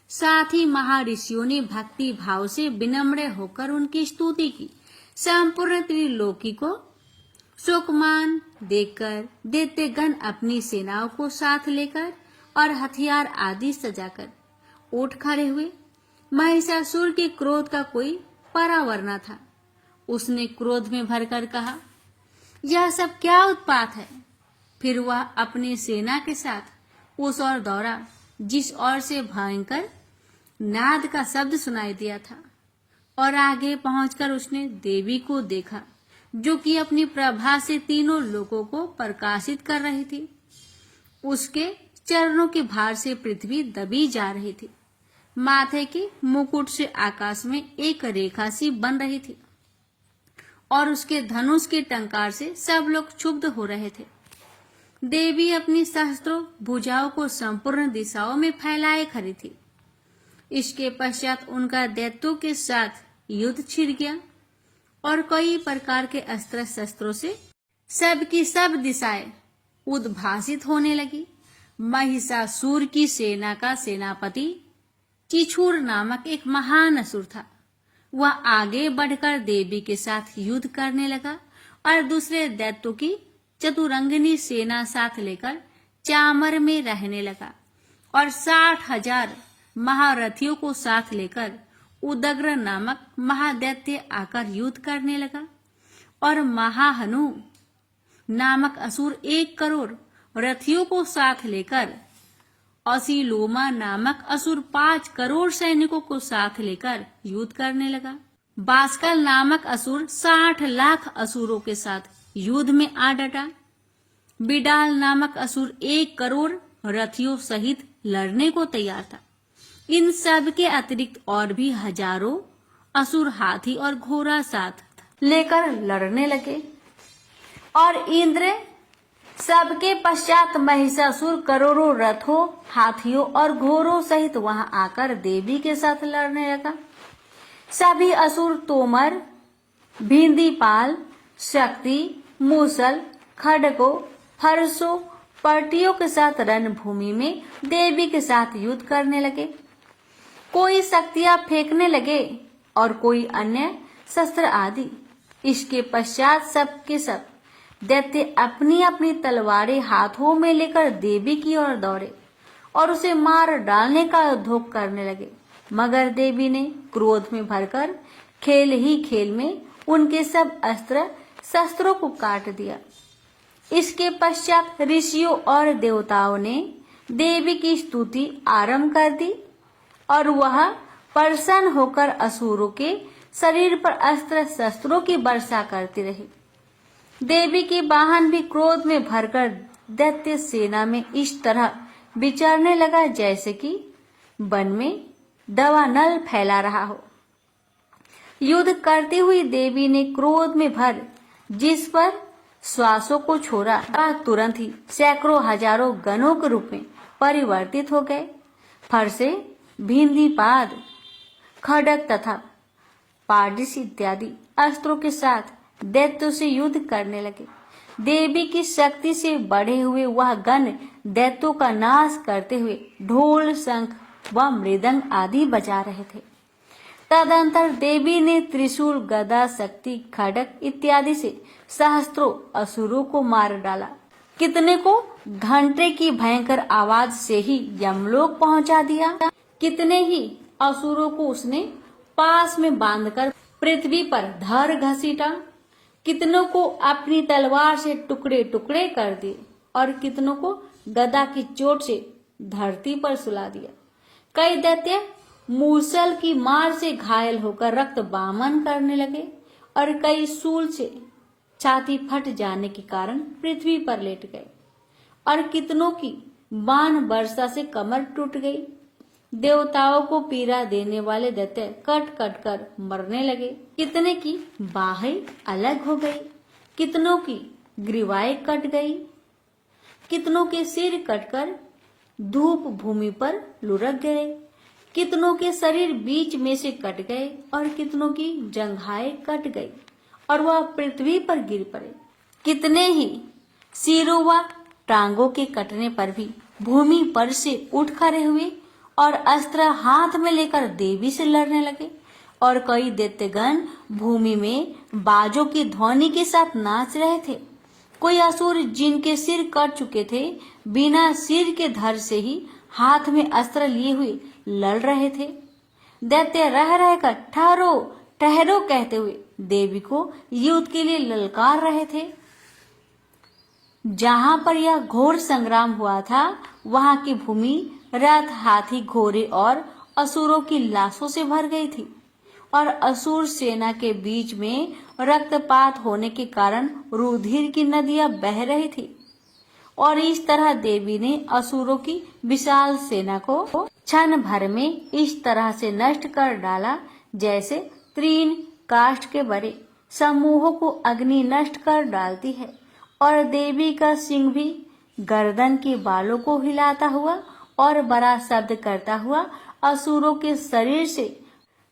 साथ ही महर्षियों ने भक्ति भाव से विनम्र होकर उनकी स्तुति की। संपूर्ण त्रिलोकी को शोकमान देखकर दैत्यगण अपनी सेनाओं को साथ लेकर और हथियार आदि सजाकर उठ खड़े हुए। महिषासुर के क्रोध का कोई परावर न था। उसने क्रोध में भरकर कहा, यह सब क्या उत्पात है? फिर वह अपनी सेना के साथ उस ओर दौड़ा जिस ओर से भयंकर नाद का शब्द सुनाई दिया था, और आगे पहुंचकर उसने देवी को देखा जो कि अपनी प्रभा से तीनों लोगों को प्रकाशित कर रही थी। उसके चरणों के भार से पृथ्वी दबी जा रही थी। माथे के मुकुट से आकाश में एक रेखा सी बन रही थी और उसके धनुष के टंकार से सब लोग क्षुब्ध हो रहे थे। देवी अपनी सहस्त्रों भुजाओं को संपूर्ण दिशाओं में फैलाए खड़ी थी। इसके पश्चात उनका दैत्यों के साथ युद्ध छिड़ गया और कई प्रकार के अस्त्र शस्त्रों से सबकी सब दिशाएं उद्भासित होने लगी। महिषासुर की सेना का सेनापति चिछुर नामक एक महान असुर था। वह आगे बढ़कर देवी के साथ युद्ध करने लगा और दूसरे दैत्यों की चतुरंगिनी सेना साथ लेकर चामर में रहने लगा और 60,000 महारथियों को साथ लेकर उदग्र नामक महादैत्य आकर युद्ध करने लगा। और महाहनु नामक असुर 1 करोड़ रथियों को साथ लेकर असीलोमा नामक असुर 5 करोड़ सैनिकों को साथ लेकर युद्ध करने लगा। बास्कल नामक असुर 60 लाख असुरों के साथ युद्ध में आ डटा। बिडाल नामक असुर 1 करोड़ रथियों सहित लड़ने को तैयार था। इन सब के अतिरिक्त और भी हजारों असुर हाथी और घोड़ा साथ लेकर लड़ने लगे। और इंद्र सबके पश्चात महिषासुर करोड़ों रथों, हाथियों और घोड़ों सहित वहां आकर देवी के साथ लड़ने लगा। सभी असुर तोमर, भिंदीपाल, शक्ति, मूसल, खड्गों, फरसों, पर्टियों के साथ रणभूमि में देवी के साथ युद्ध करने लगे। कोई शक्तियां फेंकने लगे और कोई अन्य शस्त्र आदि। इसके पश्चात सबके सब दैत्य अपनी अपनी तलवारें हाथों में लेकर देवी की ओर दौड़े और उसे मार डालने का उद्योग करने लगे। मगर देवी ने क्रोध में भरकर खेल ही खेल में उनके सब अस्त्र शस्त्रों को काट दिया। इसके पश्चात ऋषियों और देवताओं ने देवी की स्तुति आरंभ कर दी और वह प्रसन्न होकर असुरों के शरीर पर अस्त्र शस्त्रों की वर्षा करती रही। देवी के वाहन भी क्रोध में भरकर दैत्य सेना में इस तरह विचरने लगा जैसे कि वन में दावानल फैला रहा हो। युद्ध करती हुई देवी ने क्रोध में भर जिस पर श्वासों को छोड़ा, तुरंत ही सैकड़ों हजारों गणों के रूप में परिवर्तित हो गए। फरसे, भिंदीपाद, खड्ग तथा पाडिस इत्यादि अस्त्रों के साथ दैत्यों से युद्ध करने लगे। देवी की शक्ति से बढ़े हुए वह गण दैत्यों का नाश करते हुए ढोल, शंख व मृदंग आदि बजा रहे थे। तदंतर देवी ने त्रिशूल, गदा, शक्ति, खड्ग इत्यादि से सहस्त्रों असुरों को मार डाला। कितने को घंटे की भयंकर आवाज से ही यमलोक पहुंचा दिया। कितने ही असुरों को उसने पास में बांधकर पृथ्वी पर धर घसीटा। कितनों को अपनी तलवार से टुकड़े टुकड़े कर दिए और कितनों को गदा की चोट से धरती पर सुला दिया। कई दैत्य मूसल की मार से घायल होकर रक्त बामन करने लगे और कई शूल से छाती फट जाने के कारण पृथ्वी पर लेट गए और कितनों की बाण वर्षा से कमर टूट गई। देवताओं को पीड़ा देने वाले दैत्य कट कट कर मरने लगे। कितने की बाहें अलग हो गई, कितनों की ग्रीवाएं कट गई, कितनों के सिर कटकर धूप भूमि पर लुढ़क गए, कितनों के शरीर बीच में से कट गए और कितनों की जंघाएं कट गई और वह पृथ्वी पर गिर पड़े। कितने ही सिरों व टांगों के कटने पर भी भूमि पर से उठ खड़े हुए और अस्त्र हाथ में लेकर देवी से लड़ने लगे। और कई दैत्यगण भूमि में बाजों की ध्वनि के साथ नाच रहे थे। कोई असुर जिनके सिर कट चुके थे बिना सिर के धड़ से ही हाथ में अस्त्र लिए हुए लड़ रहे थे। दैत्य रह रहकर ठहरो ठहरो कहते हुए देवी को युद्ध के लिए ललकार रहे थे। जहां पर यह घोर संग्राम हुआ था वहां की भूमि रथ, हाथी, घोड़े और असुरों की लाशों से भर गई थी और असुर सेना के बीच में रक्तपात होने के कारण रुधिर की नदियां बह रही थी। और इस तरह देवी ने असुरों की विशाल सेना को क्षण भर में इस तरह से नष्ट कर डाला जैसे तृण काष्ठ के बड़े समूहों को अग्नि नष्ट कर डालती है। और देवी का सिंह भी गर्दन के बालों को हिलाता हुआ और बड़ा शब्द करता हुआ असुरों के शरीर से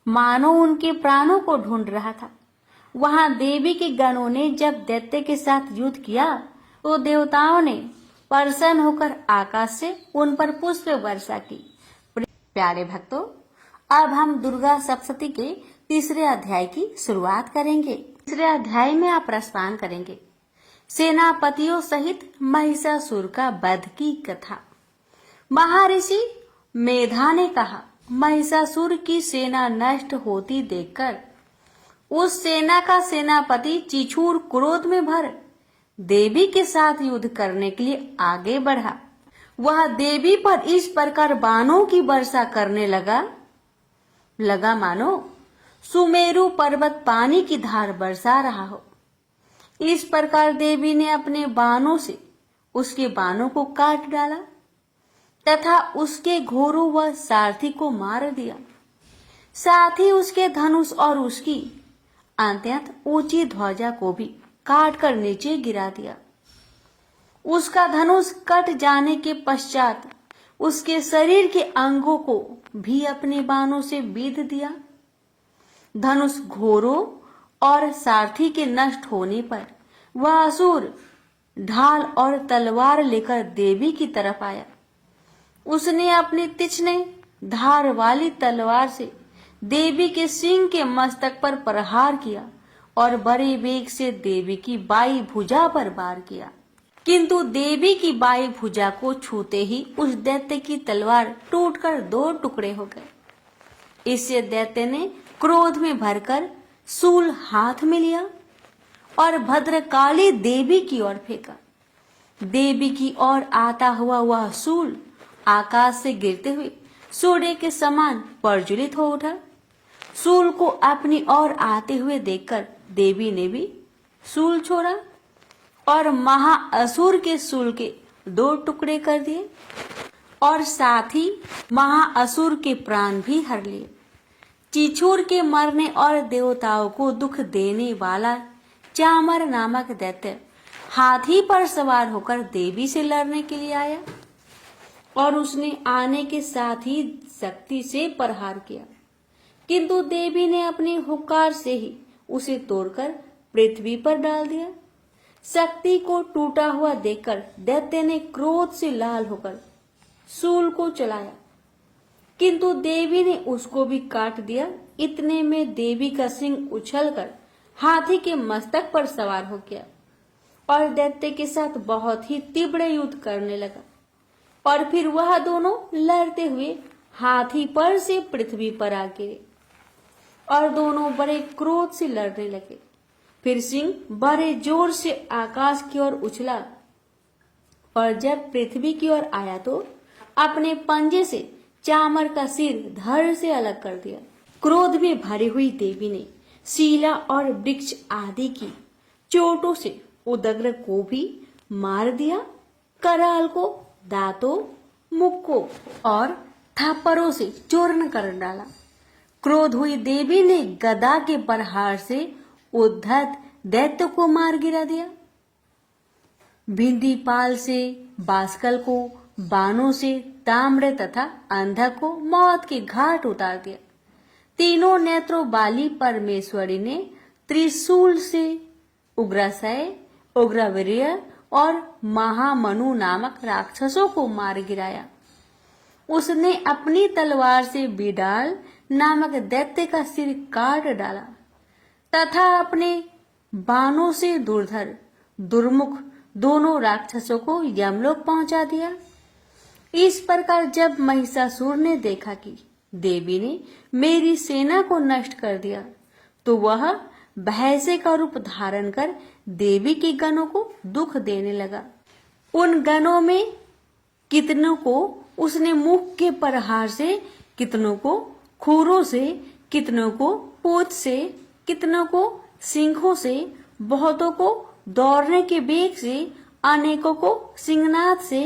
मानो उनके प्राणों को ढूंढ रहा था। वहां देवी के गणों ने जब दैत्य के साथ युद्ध किया तो देवताओं ने प्रसन्न होकर आकाश से उन पर पुष्प वर्षा की। प्यारे भक्तों, अब हम दुर्गा सप्तशती के तीसरे अध्याय की शुरुआत करेंगे। तीसरे अध्याय में आप रसपान करेंगे सेनापतियों सहित महिषासुर का वध की कथा। महर्षि मेधा ने कहा, महिषासुर की सेना नष्ट होती देखकर उस सेना का सेनापति चिछूर क्रोध में भर देवी के साथ युद्ध करने के लिए आगे बढ़ा। वह देवी पर इस प्रकार बाणों की वर्षा करने लगा मानो सुमेरु पर्वत पानी की धार बरसा रहा हो। इस प्रकार देवी ने अपने बाणों से उसके बाणों को काट डाला तथा उसके घोड़ों व सारथी को मार दिया। साथ ही उसके धनुष और उसकी अत्यंत ऊंची ध्वजा को भी काट कर नीचे गिरा दिया। उसका धनुष कट जाने के पश्चात उसके शरीर के अंगों को भी अपने बाणों से बीध दिया। धनुष घोड़ों और सारथी के नष्ट होने पर वह असुर ढाल और तलवार लेकर देवी की तरफ आया। उसने अपनी तीक्ष्ण धार वाली तलवार से देवी के सिंह के मस्तक पर प्रहार किया और बड़े वेग से देवी की बाई भुजा पर वार किया। किंतु देवी की बाई भुजा को छूते ही उस दैत्य की तलवार टूटकर 2 टुकड़े हो गए। इससे दैत्य ने क्रोध में भरकर शूल हाथ में लिया और भद्रकाली देवी की ओर फेंका। देवी की ओर आता हुआ वह शूल आकाश से गिरते हुए सूर्य के समान प्रज्वलित हो उठा। शूल को अपनी ओर आते हुए देखकर देवी ने भी शूल छोड़ा और महाअसुर के शूल के 2 टुकड़े कर दिए और साथ ही महाअसुर के प्राण भी हर लिए। चिछूर के मरने और देवताओं को दुख देने वाला चामर नामक दैत्य हाथी पर सवार होकर देवी से लड़ने के लिए आया और उसने आने के साथ ही शक्ति से प्रहार किया। किंतु देवी ने अपनी हुंकार से ही उसे तोड़कर पृथ्वी पर डाल दिया। शक्ति को टूटा हुआ देखकर दैत्य ने क्रोध से लाल होकर शूल को चलाया, किंतु देवी ने उसको भी काट दिया। इतने में देवी का सिंह उछलकर हाथी के मस्तक पर सवार हो गया और दैत्य के साथ बहुत ही तीव्र युद्ध करने लगा। और फिर वह दोनों लड़ते हुए हाथी पर से पृथ्वी पर आ गिरे और दोनों बड़े क्रोध से लड़ने लगे। फिर सिंह बड़े जोर से आकाश की ओर उछला और जब पृथ्वी की ओर आया तो अपने पंजे से चामर का सिर धड़ से अलग कर दिया। क्रोध में भरी हुई देवी ने शीला और वृक्ष आदि की चोटों से उदग्र को भी मार दिया। कराल को दांतों, मुख को और थप्पड़ों से चूर्ण कर डाला। क्रोध हुई देवी ने गदा के प्रहार से उद्धत दैत्य को मार गिरा दिया। भिंदीपाल से बास्कल को, बाणों से ताम्र तथा अंधक को मौत के घाट उतार दिया। तीनों नेत्रों वाली परमेश्वरी ने त्रिशूल से उग्रासय, उग्रवीर्य और महामनु नामक राक्षसों को मार गिराया। उसने अपनी तलवार से बिडाल नामक दैत्य का सिर काट डाला तथा अपने बाणों से दुर्धर, दुर्मुख दोनों राक्षसों को यमलोक पहुंचा दिया। इस प्रकार जब महिषासुर ने देखा कि देवी ने मेरी सेना को नष्ट कर दिया तो वह भैंसे का रूप धारण कर देवी के गणों को दुख देने लगा। उन गणों में कितनों को उसने मुख के प्रहार से, कितनों को खूरों से, कितनों को पूंछ से, कितनों को सिंहों से, बहुतों को दौड़ने के वेग से, अनेकों को सिंहनाद से,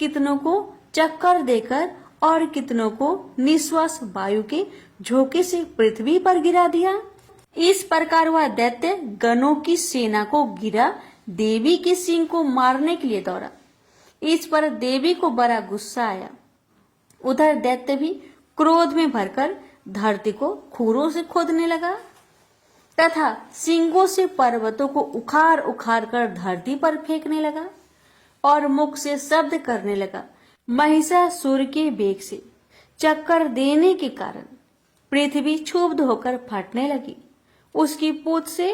कितनों को चक्कर देकर और कितनों को निश्वास वायु के झोंके से पृथ्वी पर गिरा दिया। इस प्रकार वह दैत्य गणों की सेना को गिरा देवी के सिंह को मारने के लिए दौड़ा। इस पर देवी को बड़ा गुस्सा आया। उधर दैत्य भी क्रोध में भरकर धरती को खूरों से खोदने लगा तथा सिंगों से पर्वतों को उखाड़ उखाड़ कर धरती पर फेंकने लगा और मुख से शब्द करने लगा। महिषासुर के वेग से चक्कर देने के कारण पृथ्वी क्षुब्ध होकर फटने लगी। उसकी पूंछ से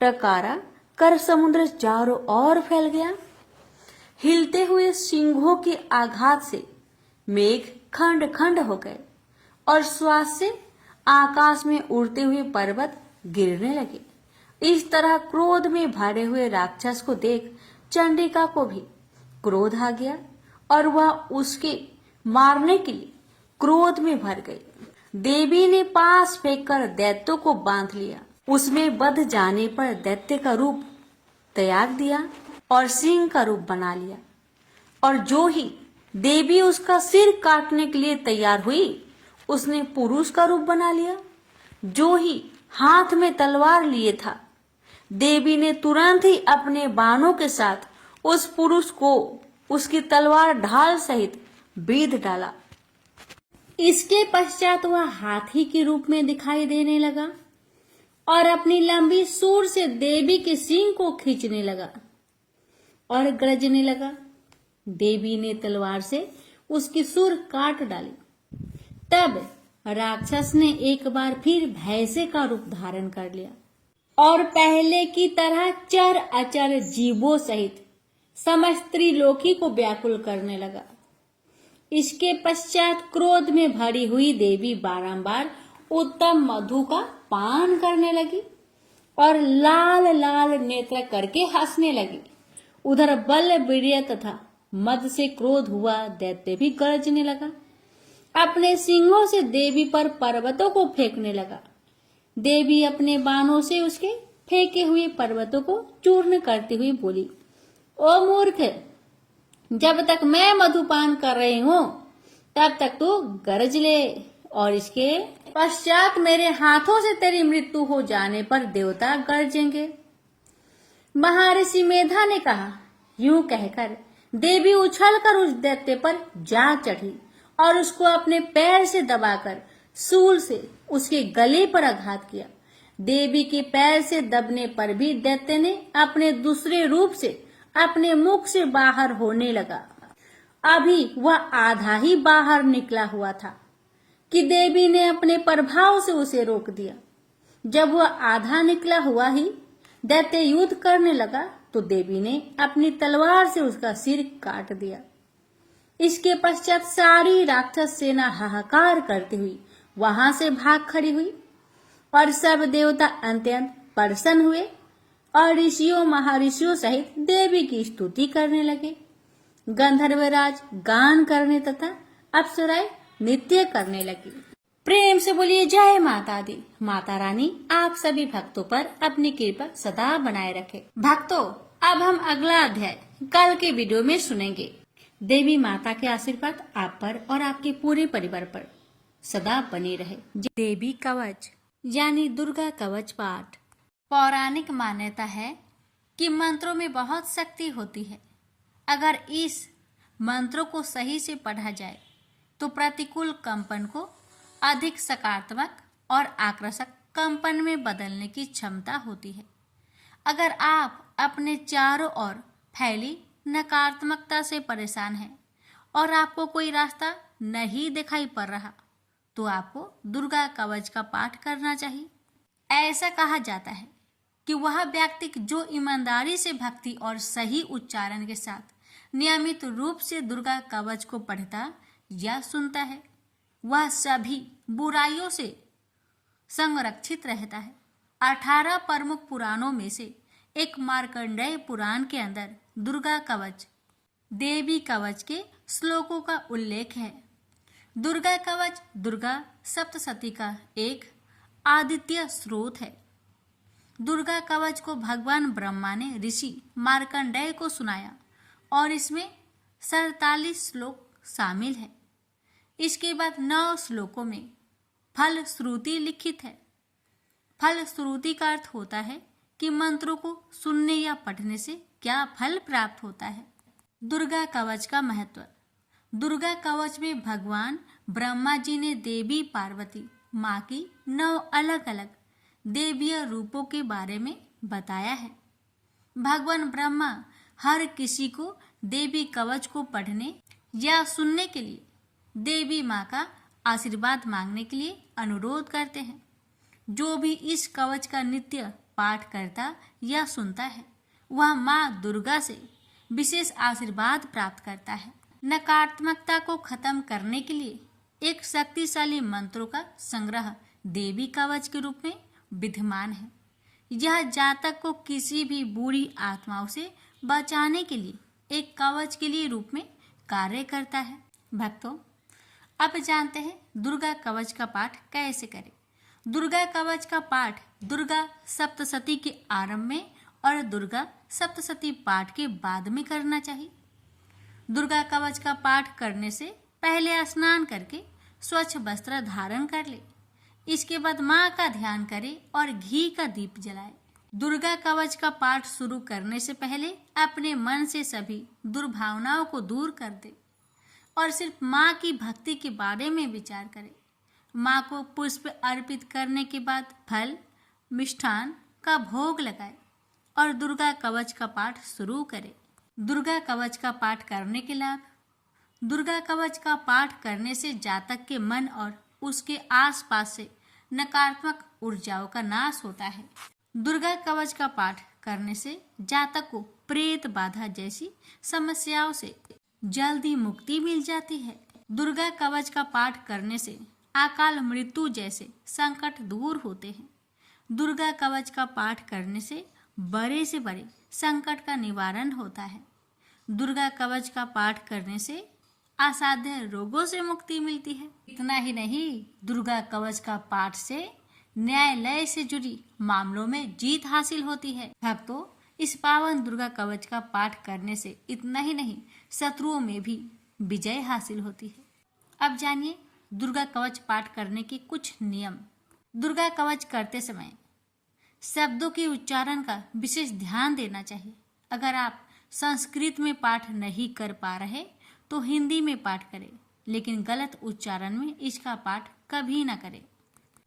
टकारा कर समुद्र चारों ओर फैल गया। हिलते हुए सिंहों के आघात से मेघ खंड खंड हो गए और श्वास से आकाश में उड़ते हुए पर्वत गिरने लगे। इस तरह क्रोध में भरे हुए राक्षस को देख चंडिका को भी क्रोध आ गया और वह उसके मारने के लिए क्रोध में भर गई। देवी ने पास फेंककर दैत्यों को बांध लिया। उसमें बध जाने पर दैत्य का रूप त्याग दिया और सिंह का रूप बना लिया और जो ही देवी उसका सिर काटने के लिए तैयार हुई उसने पुरुष का रूप बना लिया। जो ही हाथ में तलवार लिए था देवी ने तुरंत ही अपने बाणों के साथ उस पुरुष को उसकी तलवार ढाल सहित बीध डाला। इसके पश्चात वह हाथी के रूप में दिखाई देने लगा और अपनी लंबी सूंड से देवी के सींग को खींचने लगा और गरजने लगा। देवी ने तलवार से उसकी सूंड काट डाली। तब राक्षस ने एक बार फिर भैंसे का रूप धारण कर लिया और पहले की तरह चर अचर जीवों सहित समस्त त्रिलोकी को व्याकुल करने लगा। इसके पश्चात क्रोध में भरी हुई देवी बारंबार उत्तम मधु का पान करने लगी और लाल लाल नेत्र करके हंसने लगी। उधर बल वीर्य तथा मद से क्रोध हुआ दैत्य भी गरजने लगा। अपने सिंगों से देवी पर पर्वतों को फेंकने लगा। देवी अपने बाणों से उसके फेंके हुए पर्वतों को चूर्ण करती हुई बोली, ओ मूर्ख, जब तक मैं मधुपान कर रही हूं तब तक तू गरज ले और इसके पश्चात मेरे हाथों से तेरी मृत्यु हो जाने पर देवता गरजेंगे। महर्षि मेधा ने कहा। यूं कहकर देवी उछलकर उस दैत्य पर जा चढ़ी और उसको अपने पैर से दबाकर सूल से उसके गले पर आघात किया। देवी के पैर से दबने पर भी दैत्य ने अपने दूसरे रूप से अपने मुख से बाहर होने लगा। अभी वह आधा ही बाहर निकला हुआ था कि देवी ने अपने प्रभाव से उसे रोक दिया। जब वह आधा निकला हुआ ही दैत्य युद्ध करने लगा तो देवी ने अपनी तलवार से उसका सिर काट दिया। इसके पश्चात सारी राक्षस सेना हाहाकार करती हुई वहां से भाग खड़ी हुई और सब देवता अत्यंत प्रसन्न हुए और ऋषियों महर्षियों सहित देवी की स्तुति करने लगे। गंधर्वराज गान करने तथा अप्सराएं नृत्य करने लगी। प्रेम से बोलिए जय माता दी। माता रानी आप सभी भक्तों पर अपनी कृपा सदा बनाए रखे। भक्तों, अब हम अगला अध्याय कल के वीडियो में सुनेंगे। देवी माता के आशीर्वाद आप पर और आपके पूरे परिवार पर सदा बने रहे। देवी कवच यानी दुर्गा कवच पाठ। पौराणिक मान्यता है कि मंत्रों में बहुत शक्ति होती है। अगर इस मंत्रों को सही से पढ़ा जाए तो प्रतिकूल कंपन को अधिक सकारात्मक और आकर्षक कंपन में बदलने की क्षमता होती है। अगर आप अपने चारों ओर फैली नकारात्मकता से परेशान हैं और आपको कोई रास्ता नहीं दिखाई पड़ रहा तो आपको दुर्गा कवच का पाठ करना चाहिए। ऐसा कहा जाता है कि वह व्यक्ति जो ईमानदारी से भक्ति और सही उच्चारण के साथ नियमित रूप से दुर्गा कवच को पढ़ता या सुनता है वह सभी बुराइयों से संरक्षित रहता है। 18 प्रमुख पुराणों में से एक मार्कंडेय पुराण के अंदर दुर्गा कवच देवी कवच के श्लोकों का उल्लेख है। दुर्गा कवच दुर्गा सप्तशती का एक आदित्य स्रोत है। दुर्गा कवच को भगवान ब्रह्मा ने ऋषि मार्कंडेय को सुनाया और इसमें 47 श्लोक शामिल है। इसके बाद 9 श्लोकों में फल श्रुति लिखित है। फल श्रुति का अर्थ होता है कि मंत्रों को सुनने या पढ़ने से क्या फल प्राप्त होता है। दुर्गा कवच का महत्व। दुर्गा कवच में भगवान ब्रह्मा जी ने देवी पार्वती माँ की 9 अलग अलग देवीय रूपों के बारे में बताया है। भगवान ब्रह्मा हर किसी को देवी कवच को पढ़ने या सुनने के लिए देवी माँ का आशीर्वाद मांगने के लिए अनुरोध करते हैं। जो भी इस कवच का नित्य पाठ करता या सुनता है वह माँ दुर्गा से विशेष आशीर्वाद प्राप्त करता है। नकारात्मकता को खत्म करने के लिए एक शक्तिशाली मंत्रों का संग्रह देवी कवच के रूप में विद्यमान है। यह जातक को किसी भी बुरी आत्माओं से बचाने के लिए एक कवच के लिए रूप में कार्य करता है। भक्तों, अब जानते हैं दुर्गा कवच का पाठ कैसे करें। दुर्गा कवच का पाठ दुर्गा सप्तशती के आरंभ में और दुर्गा सप्तशती पाठ के बाद में करना चाहिए। दुर्गा कवच का पाठ करने से पहले स्नान करके स्वच्छ वस्त्र धारण कर ले। इसके बाद माँ का ध्यान करे और घी का दीप जलाए। दुर्गा कवच का पाठ शुरू करने से पहले अपने मन से सभी दुर्भावनाओं को दूर कर दे और सिर्फ माँ की भक्ति के बारे में विचार करे। माँ को पुष्प अर्पित करने के बाद फल मिष्ठान का भोग लगाए और दुर्गा कवच का पाठ शुरू करे। दुर्गा कवच का पाठ करने के लाभ। दुर्गा कवच का पाठ करने से जातक के मन और उसके आसपास से नकारात्मक ऊर्जाओं का नाश होता है। दुर्गा कवच का पाठ करने से जातक को प्रेत बाधा जैसी समस्याओं से जल्दी मुक्ति मिल जाती है। दुर्गा कवच का पाठ करने से अकाल मृत्यु जैसे संकट दूर होते हैं। दुर्गा कवच का पाठ करने से बड़े से बड़े संकट का निवारण होता है। दुर्गा कवच का पाठ करने से असाध्य रोगों से मुक्ति मिलती है। इतना ही नहीं, दुर्गा कवच का पाठ से न्यायालय से जुड़ी मामलों में जीत हासिल होती है। भक्तों, इस पावन दुर्गा कवच का पाठ करने से इतना ही नहीं, शत्रुओं में भी विजय हासिल होती है। अब जानिए दुर्गा कवच पाठ करने के कुछ नियम। दुर्गा कवच करते समय शब्दों के उच्चारण का विशेष ध्यान देना चाहिए। अगर आप संस्कृत में पाठ नहीं कर पा रहे तो हिंदी में पाठ करें, लेकिन गलत उच्चारण में इसका पाठ कभी ना करें।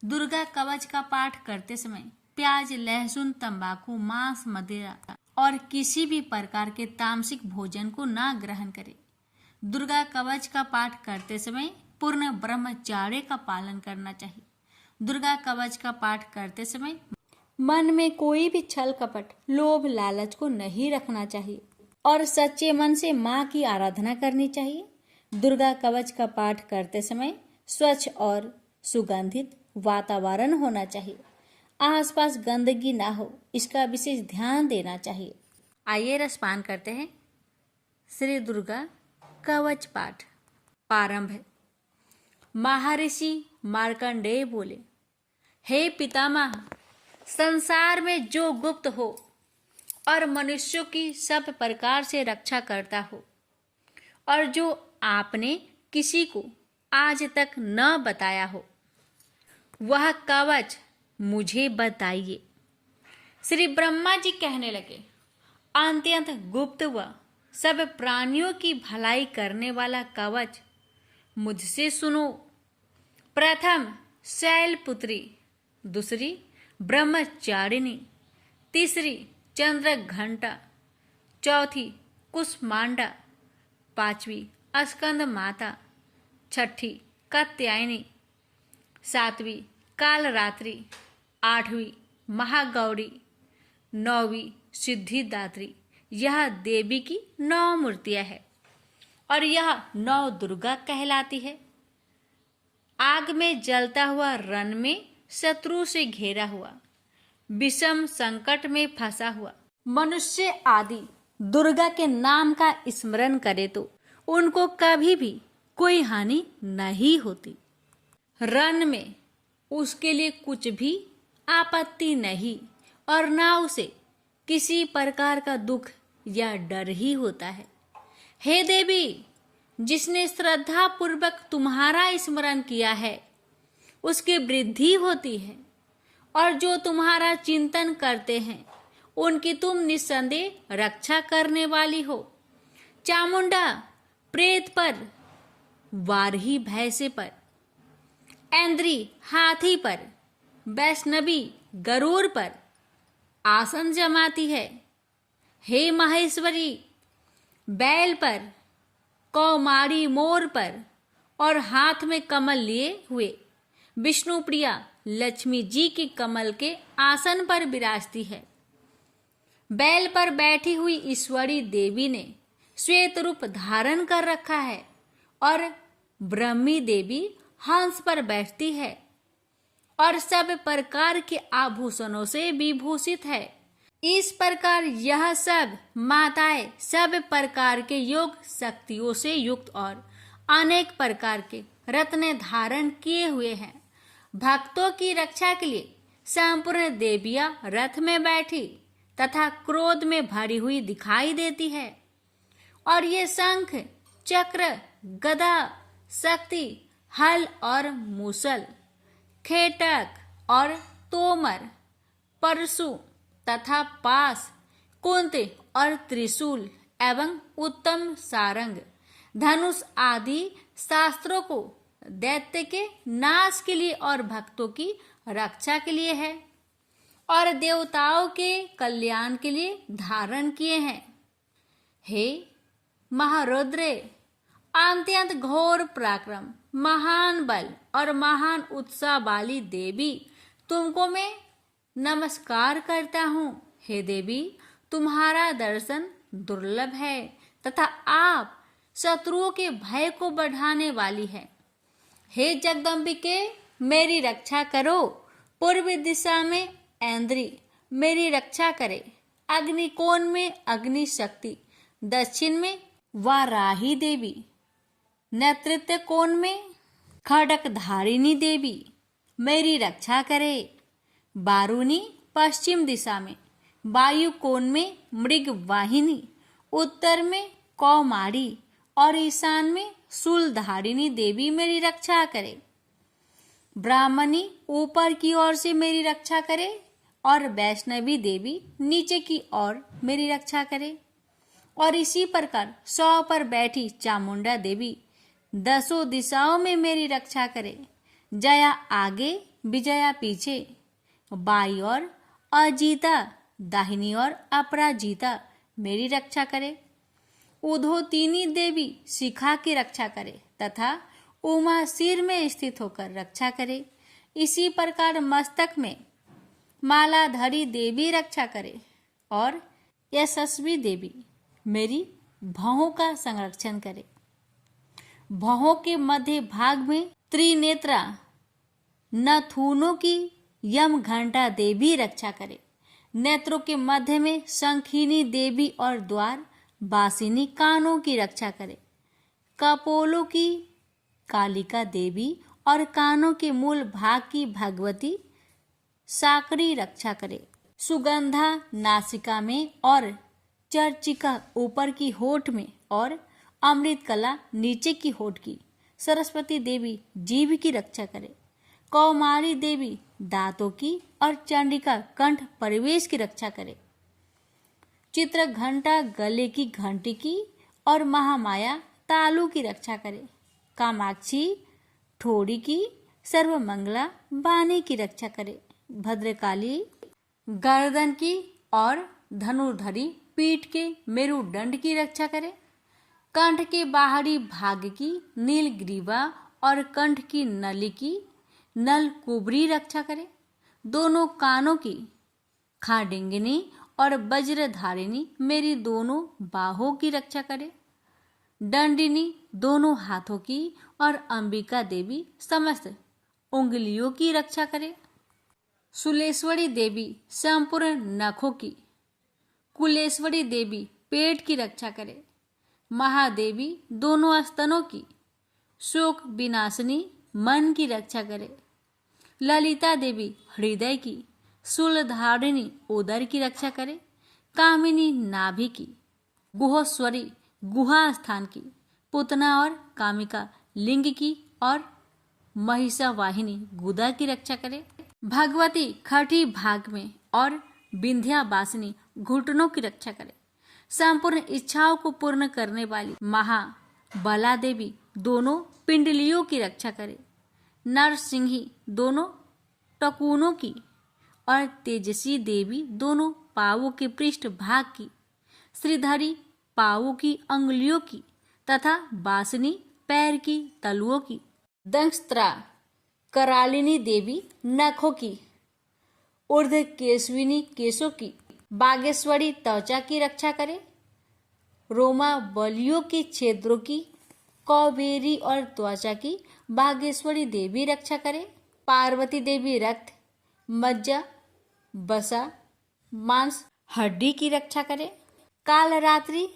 दुर्गा कवच का पाठ करते समय प्याज, लहसुन, तंबाकू, मांस, मदिरा और किसी भी प्रकार के तामसिक भोजन को ना ग्रहण करें। दुर्गा कवच का पाठ करते समय पूर्ण ब्रह्मचर्य का पालन करना चाहिए। दुर्गा कवच का पाठ करते समय मन में कोई भी छल कपट, लोभ, लालच को नहीं रखना चाहिए और सच्चे मन से माँ की आराधना करनी चाहिए। दुर्गा कवच का पाठ करते समय स्वच्छ और सुगंधित वातावरण होना चाहिए। आसपास गंदगी ना हो, इसका विशेष ध्यान देना चाहिए। आइए रसपान करते हैं। श्री दुर्गा कवच पाठ प्रारंभ है। महर्षि मार्कंडेय बोले, हे पितामह, संसार में जो गुप्त हो और मनुष्यों की सब प्रकार से रक्षा करता हो और जो आपने किसी को आज तक न बताया हो, वह कवच मुझे बताइए। श्री ब्रह्मा जी कहने लगे, अत्यंत गुप्त व सब प्राणियों की भलाई करने वाला कवच मुझसे सुनो। प्रथम शैलपुत्री, दूसरी ब्रह्मचारिणी, तीसरी चंद्रघंटा, चौथी कुष्मांडा, पांचवी स्कंद माता, छठी कात्यायनी, सातवीं कालरात्रि, आठवीं महागौरी, नौवीं सिद्धिदात्री। यह देवी की 9 मूर्तियां हैं और यह 9 दुर्गा कहलाती है। आग में जलता हुआ रण में शत्रु से घेरा हुआ, विषम संकट में फंसा हुआ, मनुष्य आदि दुर्गा के नाम का स्मरण करे तो उनको कभी भी कोई हानि नहीं होती। रण में उसके लिए कुछ भी आपत्ति नहीं और ना उसे किसी प्रकार का दुख या डर ही होता है। हे देवी, जिसने श्रद्धा पूर्वक तुम्हारा स्मरण किया है उसकी वृद्धि होती है, और जो तुम्हारा चिंतन करते हैं उनकी तुम निस्संदेह रक्षा करने वाली हो। चामुंडा प्रेत पर, वारही भैंसे पर, ऐन्द्री हाथी पर, वैष्णवी गरुड़ पर आसन जमाती है। हे महेश्वरी बैल पर, कौमारी मोर पर और हाथ में कमल लिए हुए विष्णुप्रिया लक्ष्मी जी की कमल के आसन पर विराजती है। बैल पर बैठी हुई ईश्वरी देवी ने श्वेत रूप धारण कर रखा है और ब्रह्मी देवी हंस पर बैठती है और सब प्रकार के आभूषणों से विभूषित है। इस प्रकार यह सब माताएं सब प्रकार के योग शक्तियों से युक्त और अनेक प्रकार के रत्न धारण किए हुए हैं। भक्तों की रक्षा के लिए संपूर्ण देवियां रथ में बैठी तथा क्रोध में भरी हुई दिखाई देती है, और ये शंख, चक्र, गदा, शक्ति, हल और मूसल, खेटक और तोमर, परशु तथा पास, कुंती और त्रिशूल एवं उत्तम सारंग, धनुष आदि शास्त्रों को दैत्य के नाश के लिए और भक्तों की रक्षा के लिए है और देवताओं के कल्याण के लिए धारण किए हैं। हे महारुद्रे, अत्यंत घोर पराक्रम, महान बल और महान उत्साह वाली देवी, तुमको मैं नमस्कार करता हूँ। हे देवी, तुम्हारा दर्शन दुर्लभ है तथा आप शत्रुओं के भय को बढ़ाने वाली है। हे जगदम्बिके, मेरी रक्षा करो। पूर्व दिशा में ऐन्द्री मेरी रक्षा करे, अग्निकोण में अग्नि शक्ति, दक्षिण में वाराही देवी, नेतृत्व कोण में खड़क धारिणी देवी मेरी रक्षा करे। बारूनी पश्चिम दिशा में, वायु कोण में मृग वाहिनी, उत्तर में कौमारी और ईशान में शूलधारिणी देवी मेरी रक्षा करे। ब्राह्मणी ऊपर की ओर से मेरी रक्षा करे और वैष्णवी देवी नीचे की ओर मेरी रक्षा करे। और इसी प्रकार 100 पर बैठी चामुंडा देवी 10 दिशाओं में मेरी रक्षा करे। जया आगे, विजया पीछे, बाई और अजीता, दाहिनी और अपराजिता मेरी रक्षा करे। उधोतिनी देवी शिखा की रक्षा करे तथा उमा सिर में स्थित होकर रक्षा करे। इसी प्रकार मस्तक में मालाधरी देवी रक्षा करे और यशस्वी देवी मेरी भौहों का संरक्षण करे। भौहों के मध्य भाग में त्रिनेत्रा नथुनों की यम घंटा देवी रक्षा करे। नेत्रों के मध्य में शंखिनी देवी और द्वार बासिनी कानों की रक्षा करे। कपोलों की कालिका देवी और कानों के मूल भाग की भगवती साकरी रक्षा करे। सुगंधा नासिका में और चर्चिका ऊपर की होठ में और अमृत कला नीचे की होठ की सरस्वती देवी जीभ की रक्षा करे। कौमारी देवी दांतों की और चंडिका कंठ परिवेश की रक्षा करे। चित्र घंटा गले की घंटी की और महामाया तालू की रक्षा करे। कामाक्षी ठोड़ी की, सर्वमंगला बानी की रक्षा करे। भद्रकाली गर्दन की और धनुर्धरी पीठ के मेरुदंड की रक्षा करे। कंठ के बाहरी भाग की नीलग्रीवा और कंठ की नली की नलकुबरी रक्षा करे। दोनों कानों की खाडिंगिनी और वज्रधारिणी मेरी दोनों बाहों की रक्षा करे। दंडिनी दोनों हाथों की और अंबिका देवी समस्त उंगलियों की रक्षा करे। शूलेश्वरी देवी संपूर्ण नखों की, कुलेश्वरी देवी पेट की रक्षा करे। महादेवी दोनों स्तनों की, शोक विनाशिनी मन की रक्षा करे। ललिता देवी हृदय की, शूलधारिणी उदर की रक्षा करे। कामिनी नाभि की, गुहोश्वरी गुहा स्थान की, पुतना और कामिका लिंग की और महिषावाहिनी गुदा की रक्षा करे। भगवती छठी भाग में और विंध्यावासिनी घुटनों की रक्षा करे। संपूर्ण इच्छाओं को पूर्ण करने वाली महाबला देवी दोनों पिंडलियों की रक्षा करे। नरसिंही दोनों टकुनों की और तेजसी देवी दोनों पावों के पृष्ठ भाग की, श्रीधरी पावों की अंगुलियों की तथा वासिनी पैर की तलुओं की, दंष्ट्रा करालिनी देवी नखों की, ऊर्ध्व केशविनी केशों की, बागेश्वरी त्वचा की रक्षा करे। रोमा बलियों की छिद्रों की, कौबेरी और त्वचा की बागेश्वरी देवी रक्षा करे। पार्वती देवी रक्त, मज्जा, बसा, मांस, हड्डी की रक्षा करे। कालरात्रि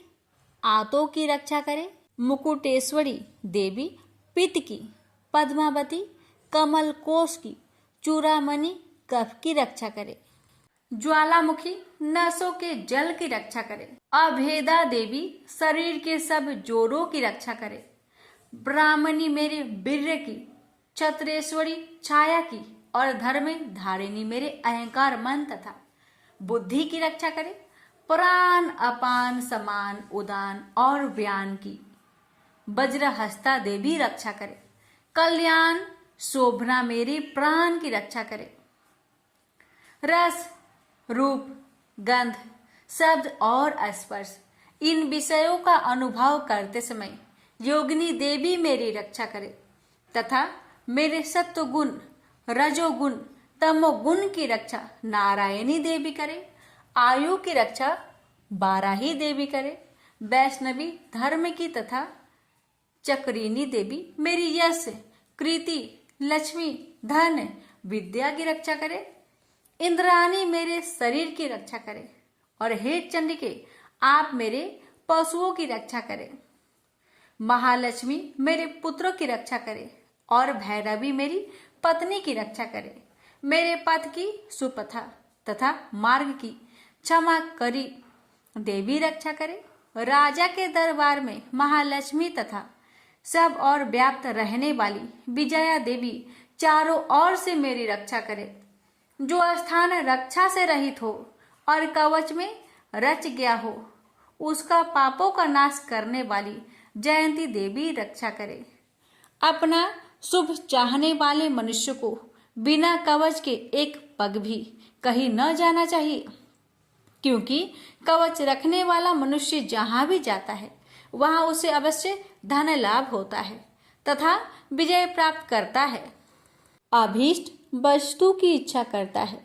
आंतों की रक्षा करे। मुकुटेश्वरी देवी पित्त की, पद्मावती कमल कोश की, चूड़ामणि कफ की रक्षा करे। ज्वालामुखी नसों के जल की रक्षा करे। अभेदा देवी शरीर के सब जोड़ों की रक्षा करे। ब्राह्मणी मेरे वीर्य की, छत्रेश्वरी छाया की और धर्म धारिणी मेरे अहंकार मन तथा बुद्धि की रक्षा करे। प्राण अपान समान उदान और व्यान की, वज्रहस्ता देवी रक्षा करे। कल्याण शोभना मेरे प्राण की रक्षा करे। रस, रूप, गंध, शब्द और स्पर्श इन विषयों का अनुभव करते समय योगिनी देवी मेरी रक्षा करे तथा मेरे सत्वगुण, रजोगुण, तमोगुण की रक्षा नारायणी देवी करे। आयु की रक्षा बाराही देवी करे। वैष्णवी धर्म की तथा चक्रिनी देवी मेरी यश, कृति, लक्ष्मी, धन, विद्या की रक्षा करे। इंद्राणी मेरे शरीर की रक्षा करे और हे चंडिके आप मेरे पशुओं की रक्षा करे। महालक्ष्मी मेरे पुत्रों की रक्षा करे और भैरवी मेरी पत्नी की रक्षा करे। मेरे पथ की सुपथा तथा मार्ग की क्षमा करी देवी रक्षा करे। राजा के दरबार में महालक्ष्मी तथा सब और व्याप्त रहने वाली विजया देवी चारों ओर से मेरी रक्षा करे। जो स्थान रक्षा से रहित हो और कवच में रच गया हो उसका पापों का नाश करने वाली जयंती देवी रक्षा करे। अपना शुभ चाहने वाले मनुष्य को बिना कवच के एक पग भी कहीं न जाना चाहिए, क्योंकि कवच रखने वाला मनुष्य जहां भी जाता है वहां उसे अवश्य धन लाभ होता है तथा विजय प्राप्त करता है। अभीष्ट वस्तु की इच्छा करता है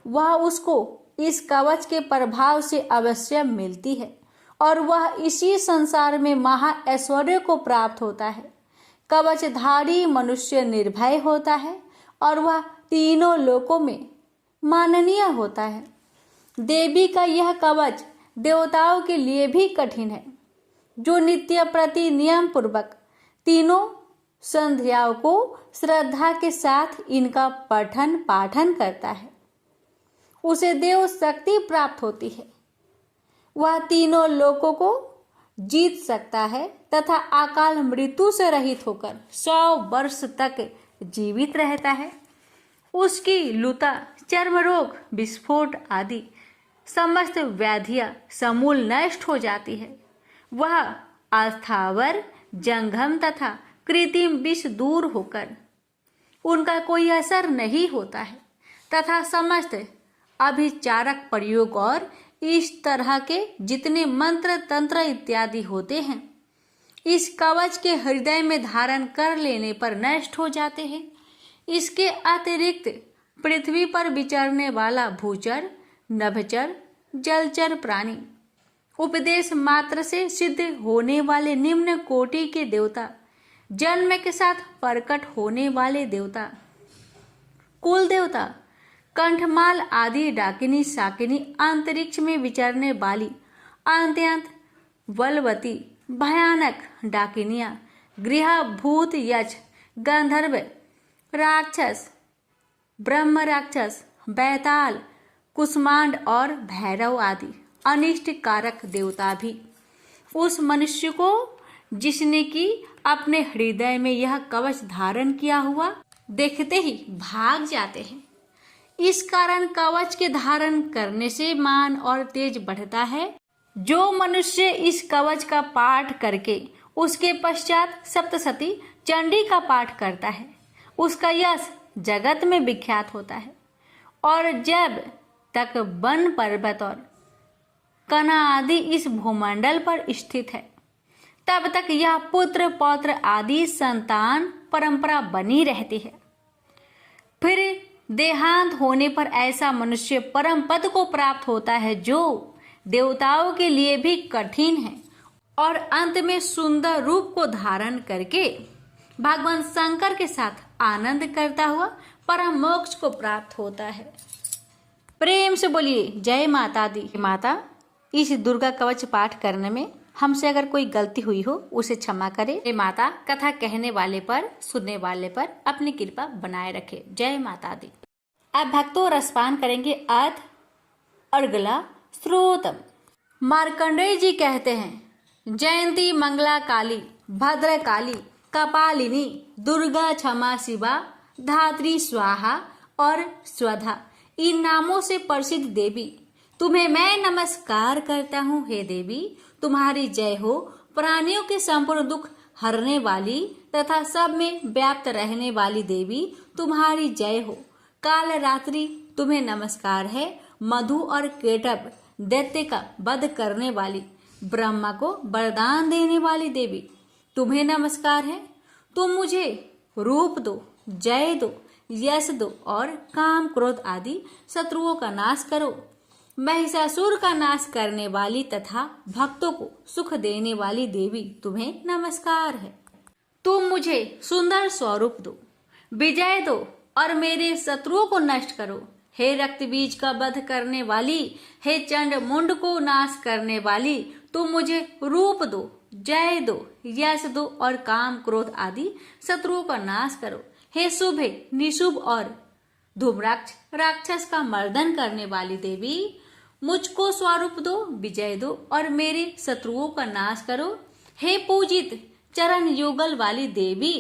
वह उसको इस कवच के प्रभाव से अवश्य मिलती है और वह इसी संसार में महा ऐश्वर्य को प्राप्त होता है। कवचधारी मनुष्य निर्भय होता है और वह तीनों लोकों में माननीय होता है। देवी का यह कवच देवताओं के लिए भी कठिन है। जो नित्य प्रति नियम पूर्वक तीनों संध्याओं को श्रद्धा के साथ इनका पठन पाठन करता है उसे देव शक्ति प्राप्त होती है। वह तीनों लोकों को जीत सकता है तथा अकाल मृत्यु से रहित होकर 100 वर्ष तक जीवित रहता है। उसकी लुता, चर्म रोग, विस्फोट आदि समस्त व्याधियां समूल नष्ट हो जाती है। वह अस्थावर, जंगम तथा कृत्रिम विष दूर होकर उनका कोई असर नहीं होता है तथा समस्त अभिचारक प्रयोग और इस तरह के जितने मंत्र तंत्र इत्यादि होते हैं इस कवच के हृदय में धारण कर लेने पर नष्ट हो जाते हैं। इसके अतिरिक्त पृथ्वी पर विचरने वाला भूचर, नभचर, जलचर प्राणी, उपदेश मात्र से सिद्ध होने वाले निम्न कोटि के देवता, जन्म के साथ प्रकट होने वाले देवता, कुल देवता, कंठमाल आदि डाकिनी साकिनी, अंतरिक्ष में विचरने वाली अत्यंत बलवती भयानक डाकिनियां, गृह भूत, यक्ष, गंधर्व, राक्षस, ब्रह्म राक्षस, बैताल, कुष्मांड और भैरव आदि अनिष्ट कारक देवता भी उस मनुष्य को, जिसने कि अपने हृदय में यह कवच धारण किया हुआ, देखते ही भाग जाते हैं। इस कारण कवच के धारण करने से मान और तेज बढ़ता है। जो मनुष्य इस कवच का पाठ करके उसके पश्चात सप्तशती चंडी का पाठ करता है, उसका यश जगत में विख्यात होता है। और जब तक वन पर्वत और कना आदि इस भूमंडल पर स्थित है, तब तक यह पुत्र पौत्र आदि संतान परंपरा बनी रहती है। फिर देहांत होने पर ऐसा मनुष्य परम पद को प्राप्त होता है, जो देवताओं के लिए भी कठिन है, और अंत में सुंदर रूप को धारण करके भगवान शंकर के साथ आनंद करता हुआ परम मोक्ष को प्राप्त होता है। प्रेम से बोलिए जय माता दी। माता, इस दुर्गा कवच पाठ करने में हमसे अगर कोई गलती हुई हो उसे क्षमा करे। हे माता, कथा कहने वाले पर, सुनने वाले पर अपनी कृपा बनाए रखे। जय माता दी। अब भक्तों रसपान करेंगे अर्थ और गला श्रोतम। मार्कंडेय जी कहते हैं, जयंती मंगला काली, भद्र काली, कपालिनी, दुर्गा, क्षमा शिवा, धात्री, स्वाहा और स्वधा, इन नामों से प्रसिद्ध देवी, तुम्हें मैं नमस्कार करता हूँ। हे देवी, तुम्हारी जय हो। प्राणियों के संपूर्ण दुख हरने वाली तथा सब में व्याप्त रहने वाली देवी, तुम्हारी जय हो। काल रात्रि, तुम्हें नमस्कार है। मधु और केटव दैत्य का वध करने वाली, ब्रह्मा को वरदान देने वाली देवी, तुम्हें नमस्कार है। तुम मुझे रूप दो, जय दो, यश दो और काम क्रोध आदि शत्रुओं का नाश करो। महिषासुर का नाश करने वाली तथा भक्तों को सुख देने वाली देवी, तुम्हें नमस्कार है। तुम मुझे सुंदर स्वरूप दो, विजय दो और मेरे शत्रुओं को नष्ट करो। हे रक्त बीज का वध करने वाली, हे चंड मुंड को नाश करने वाली, तुम मुझे रूप दो, जय दो, यश दो और काम क्रोध आदि शत्रुओं का नाश करो। हे शुभ, निशुभ और धूम्राक्ष राक्षस का मर्दन करने वाली देवी, मुझको स्वरूप दो, विजय दो और मेरे शत्रुओं का नाश करो। हे पूजित चरण युगल वाली देवी,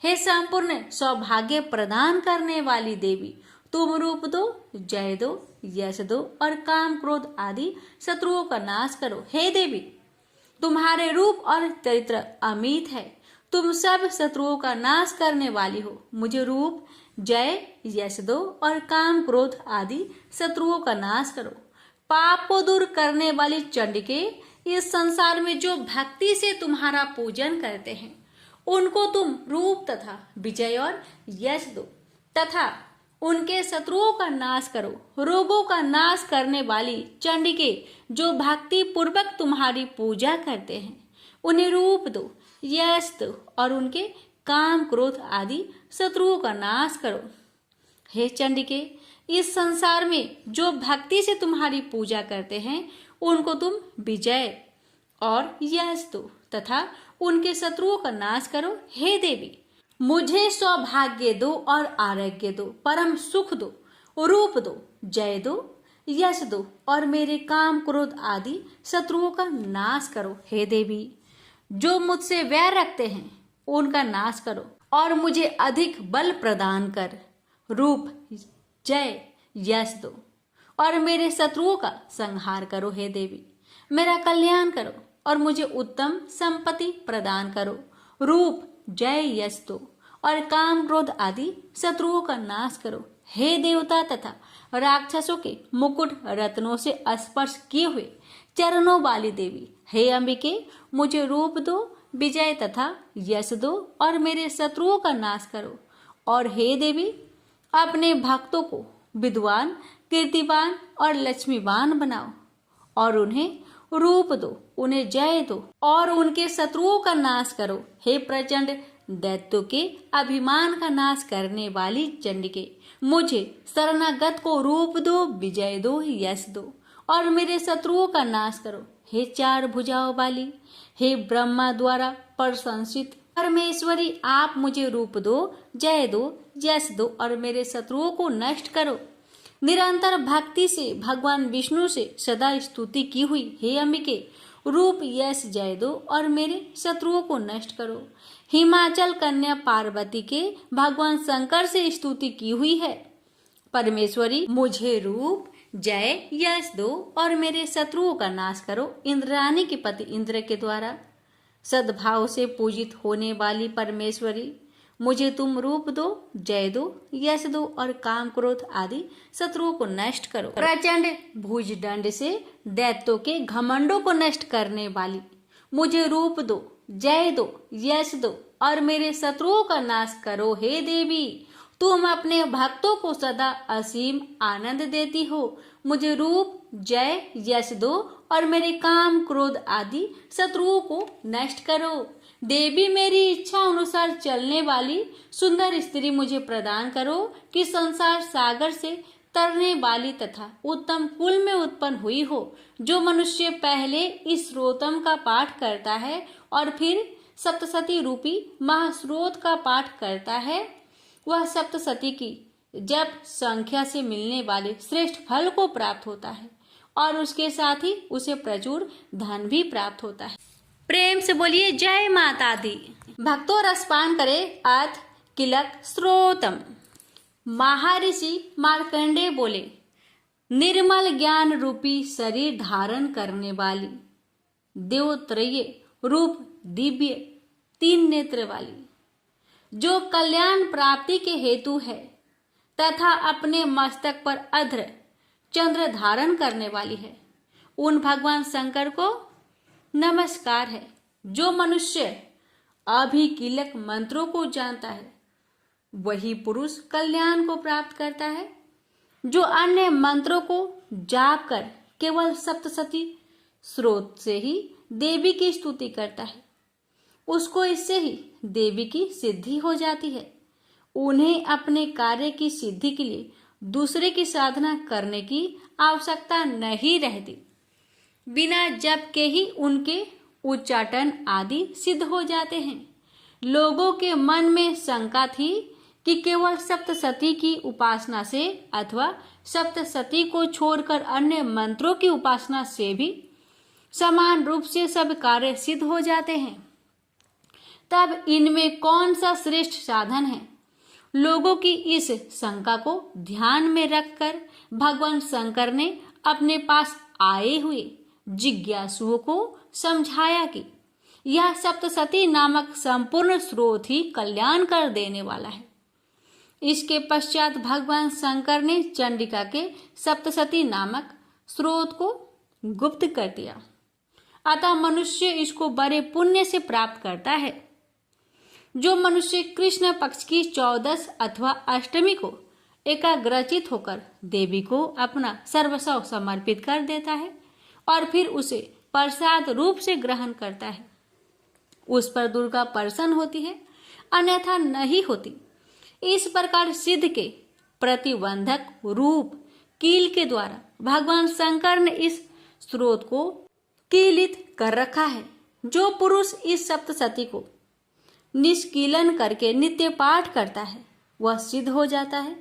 हे संपूर्ण सौभाग्य प्रदान करने वाली देवी, तुम रूप दो, जय दो, यश दो और काम क्रोध आदि शत्रुओं का नाश करो। हे देवी, तुम्हारे रूप और चरित्र अमित है। तुम सब शत्रुओं का नाश करने वाली हो। मुझे रूप, जय, यश दो और काम क्रोध आदि शत्रुओं का नाश करो। पाप को दूर करने वाली चंडिके, इस संसार में जो भक्ति से तुम्हारा पूजन करते हैं, उनको तुम रूप तथा विजय और यश दो तथा उनके शत्रुओं का नाश करो। रोगों का नाश करने वाली चंडिके, जो भक्ति पूर्वक तुम्हारी पूजा करते हैं, उन्हें रूप दो, यश दो और उनके काम क्रोध आदि शत्रुओं का नाश करो। हे चंडिके, इस संसार में जो भक्ति से तुम्हारी पूजा करते हैं, उनको तुम विजय और यश दो तथा उनके शत्रुओं का नाश करो। हे देवी, मुझे सौभाग्य दो और आरोग्य दो, परम सुख दो, रूप दो, जय दो, यश दो और मेरे काम क्रोध आदि शत्रुओं का नाश करो। हे देवी, जो मुझसे वैर रखते हैं, उनका नाश करो और मुझे अधिक बल प्रदान कर रूप, जय, यश दो और मेरे शत्रुओं का संहार करो। हे देवी, मेरा कल्याण करो और मुझे उत्तम संपत्ति प्रदान करो। रूप, जय, यश दो और काम क्रोध आदि शत्रुओं का नाश करो। हे देवता तथा राक्षसों के मुकुट रत्नों से स्पर्श किए हुए चरणों वाली देवी, हे अंबिके, मुझे रूप दो, विजय तथा यश दो और मेरे शत्रुओं का नाश करो। और हे देवी, अपने भक्तों को विद्वान, कीर्तिवान और लक्ष्मीवान बनाओ और उन्हें रूप दो, उन्हें जय दो और उनके शत्रुओं का नाश करो। हे प्रचंड दैत्यों के अभिमान का नाश करने वाली चंडिके, मुझे शरणागत को रूप दो, विजय दो, यश दो और मेरे शत्रुओं का नाश करो। हे चार भुजाओं वाली, हे ब्रह्मा द्वारा प्रशंसित परमेश्वरी, आप मुझे रूप दो, जय दो, यश दो और मेरे शत्रुओं को नष्ट करो। निरंतर भक्ति से भगवान विष्णु से सदा स्तुति की हुई हे अंबिके, रूप यश जय दो और मेरे शत्रुओं को नष्ट करो। हिमाचल कन्या पार्वती के भगवान शंकर से स्तुति की हुई है परमेश्वरी, मुझे रूप जय यश दो और मेरे शत्रुओं का नाश करो। इंद्राणी के पति इंद्र के द्वारा सद्भाव से पूजित होने वाली परमेश्वरी, मुझे तुम रूप दो, जय दो, यश दो और काम क्रोध आदि शत्रुओं को नष्ट करो। प्रचंड भुजदंड से दैत्यों के घमंडों को नष्ट करने वाली, मुझे रूप दो, जय दो, यश दो और मेरे शत्रुओं का नाश करो। हे देवी, तुम अपने भक्तों को सदा असीम आनंद देती हो, मुझे रूप जय यश दो और मेरे काम क्रोध आदि शत्रुओं को नष्ट करो। देवी, मेरी इच्छा अनुसार चलने वाली सुंदर स्त्री मुझे प्रदान करो कि संसार सागर से तरने वाली तथा उत्तम कुल में उत्पन्न हुई हो। जो मनुष्य पहले इस स्रोतम का पाठ करता है और फिर सप्तशती रूपी महास्रोत का पाठ करता है, वह सप्तशती की जप संख्या से मिलने वाले श्रेष्ठ फल को प्राप्त होता है और उसके साथ ही उसे प्रचुर धन भी प्राप्त होता है। प्रेम से बोलिए जय माता दी। भक्तों, रसपान करे अथ किलक स्रोतम। महर्षि मार्कंडेय बोले, निर्मल ज्ञान रूपी शरीर धारण करने वाली, देवत्रय रूप दिव्य तीन नेत्र वाली, जो कल्याण प्राप्ति के हेतु है तथा अपने मस्तक पर अध्र चंद्र धारण करने वाली है, उन भगवान शंकर को नमस्कार है। जो मनुष्य अभिकीलक मंत्रों को जानता है, वही पुरुष कल्याण को प्राप्त करता है। जो अन्य मंत्रों को जाप कर केवल सप्तशती स्रोत से ही देवी की स्तुति करता है, उसको इससे ही देवी की सिद्धि हो जाती है। उन्हें अपने कार्य की सिद्धि के लिए दूसरे की साधना करने की आवश्यकता नहीं रहती। बिना जप के ही उनके उच्चाटन आदि सिद्ध हो जाते हैं। लोगों के मन में शंका थी कि केवल सप्तशती की उपासना से अथवा सप्तशती को छोड़कर अन्य मंत्रों की उपासना से भी समान रूप से सब कार्य सिद्ध हो जाते हैं, तब इनमें कौन सा श्रेष्ठ साधन है। लोगों की इस शंका को ध्यान में रखकर भगवान शंकर ने अपने पास आए हुए जिज्ञासुओं को समझाया कि यह सप्तशती नामक संपूर्ण स्रोत ही कल्याण कर देने वाला है। इसके पश्चात भगवान शंकर ने चंडिका के सप्तशती नामक स्रोत को गुप्त कर दिया, अतः मनुष्य इसको बड़े पुण्य से प्राप्त करता है। जो मनुष्य कृष्ण पक्ष की 14 अथवा अष्टमी को एकाग्रचित होकर देवी को अपना सर्वस्व समर्पित कर देता है और फिर उसे प्रसाद रूप से ग्रहण करता है, उस पर दुर्गा प्रसन्न होती है, अन्यथा नहीं होती। इस प्रकार सिद्ध के प्रतिबंधक रूप कील के द्वारा भगवान शंकर ने इस स्रोत को कीलित कर रखा है। जो पुरुष इस सप्तशती को निष्कीलन करके नित्य पाठ करता है, वह सिद्ध हो जाता है,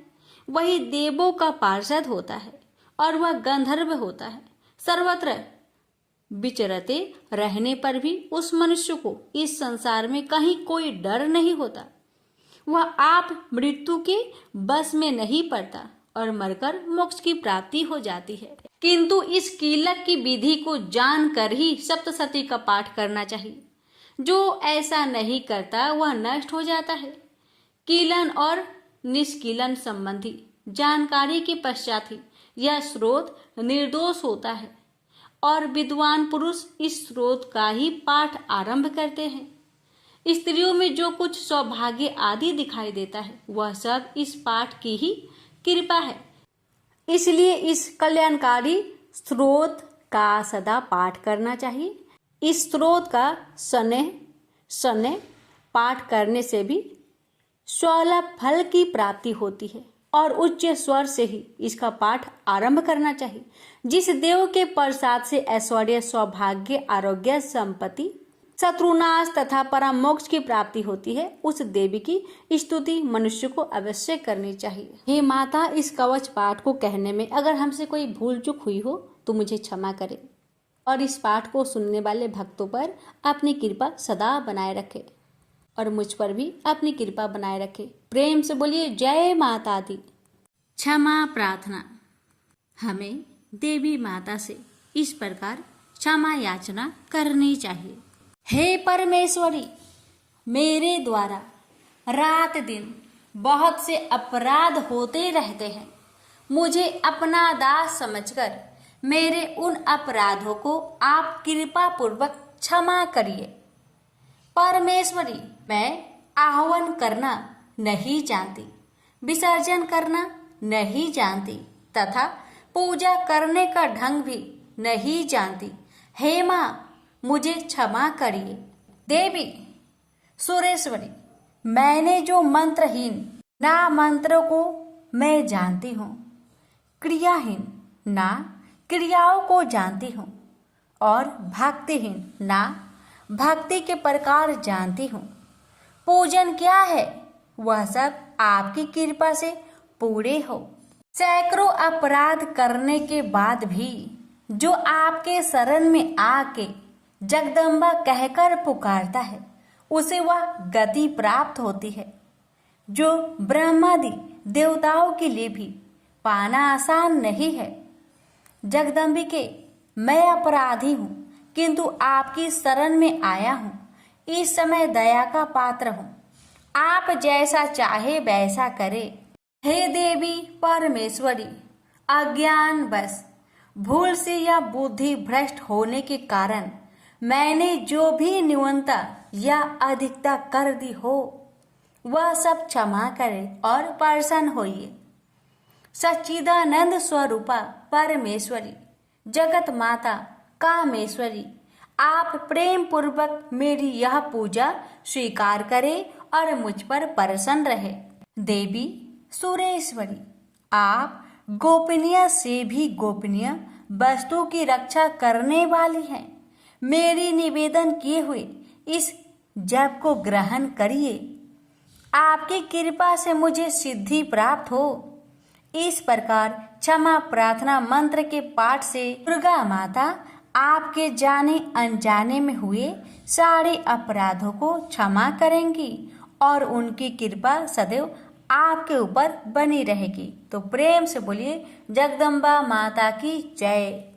वही देवों का पार्षद होता है और वह गंधर्व होता है। सर्वत्र विचरते रहने पर भी उस मनुष्य को इस संसार में कहीं कोई डर नहीं होता। वह आप मृत्यु के बस में नहीं पड़ता और मरकर मोक्ष की प्राप्ति हो जाती है। किंतु इस कीलक की विधि को जानकर ही सप्तशती का पाठ करना चाहिए। जो ऐसा नहीं करता वह नष्ट हो जाता है। कीलन और निष्कीलन संबंधी जानकारी के पश्चात ही यह स्रोत निर्दोष होता है और विद्वान पुरुष इस स्रोत का ही पाठ आरंभ करते हैं। स्त्रियों में जो कुछ सौभाग्य आदि दिखाई देता है, वह सब इस पाठ की ही कृपा है। इसलिए इस कल्याणकारी स्रोत का सदा पाठ करना चाहिए। इस स्रोत का शनैः पाठ करने से भी 16 फल की प्राप्ति होती है। और उच्च स्वर से ही इसका पाठ आरंभ करना चाहिए। जिस देव के प्रसाद से ऐश्वर्य, सौभाग्य, आरोग्य, संपत्ति, शत्रुनाश तथा परम मोक्ष की प्राप्ति होती है, उस देवी की स्तुति मनुष्य को अवश्य करनी चाहिए। हे माता, इस कवच पाठ को कहने में अगर हमसे कोई भूल चूक हुई हो तो मुझे क्षमा करें और इस पाठ को सुनने वाले भक्तों पर अपनी कृपा सदा बनाए रखे और मुझ पर भी अपनी कृपा बनाए रखे। प्रेम से बोलिए जय माता दी। क्षमा प्रार्थना। हमें देवी माता से इस प्रकार क्षमा याचना करनी चाहिए। हे परमेश्वरी, मेरे द्वारा रात दिन बहुत से अपराध होते रहते हैं। मुझे अपना दास समझकर मेरे उन अपराधों को आप कृपा पूर्वक क्षमा करिए। परमेश्वरी, मैं आह्वान करना नहीं जानती, विसर्जन करना नहीं जानती तथा पूजा करने का ढंग भी नहीं जानती। हे माँ, मुझे क्षमा करिए। देवी सुरेश्वरी, मैंने जो मंत्रहीन ना मंत्रों को मैं जानती हूँ, क्रियाहीन ना क्रियाओं को जानती हूँ और भक्तिहीन ना भक्ति के प्रकार जानती हूँ। पूजन क्या है वह सब आपकी कृपा से पूरे हो। सैकड़ों अपराध करने के बाद भी जो आपके शरण में आके जगदम्बा कहकर पुकारता है, उसे वह गति प्राप्त होती है जो ब्रह्मादि देवताओं के लिए भी पाना आसान नहीं है। जगदम्बिके, मैं अपराधी हूँ किंतु आपकी शरण में आया हूँ। इस समय दया का पात्र हूँ, आप जैसा चाहे वैसा करे। हे देवी परमेश्वरी, अज्ञान बस भूल से या बुद्धि भ्रष्ट होने के कारण मैंने जो भी न्यूनता या अधिकता कर दी हो वह सब क्षमा करें और प्रसन्न होइए। सच्चिदानंद स्वरूपा परमेश्वरी, जगत माता कामेश्वरी, आप प्रेम पूर्वक मेरी यह पूजा स्वीकार करें और मुझ पर प्रसन्न रहे। देवी सुरेश्वरी, आप गोपनीय से भी गोपनीय वस्तु की रक्षा करने वाली हैं। मेरी निवेदन किए हुए इस जप को ग्रहण करिए। आपकी कृपा से मुझे सिद्धि प्राप्त हो। इस प्रकार क्षमा प्रार्थना मंत्र के पाठ से दुर्गा माता आपके जाने अनजाने में हुए सारे अपराधों को क्षमा करेंगी और उनकी कृपा सदैव आपके ऊपर बनी रहेगी। तो प्रेम से बोलिए जगदम्बा माता की जय।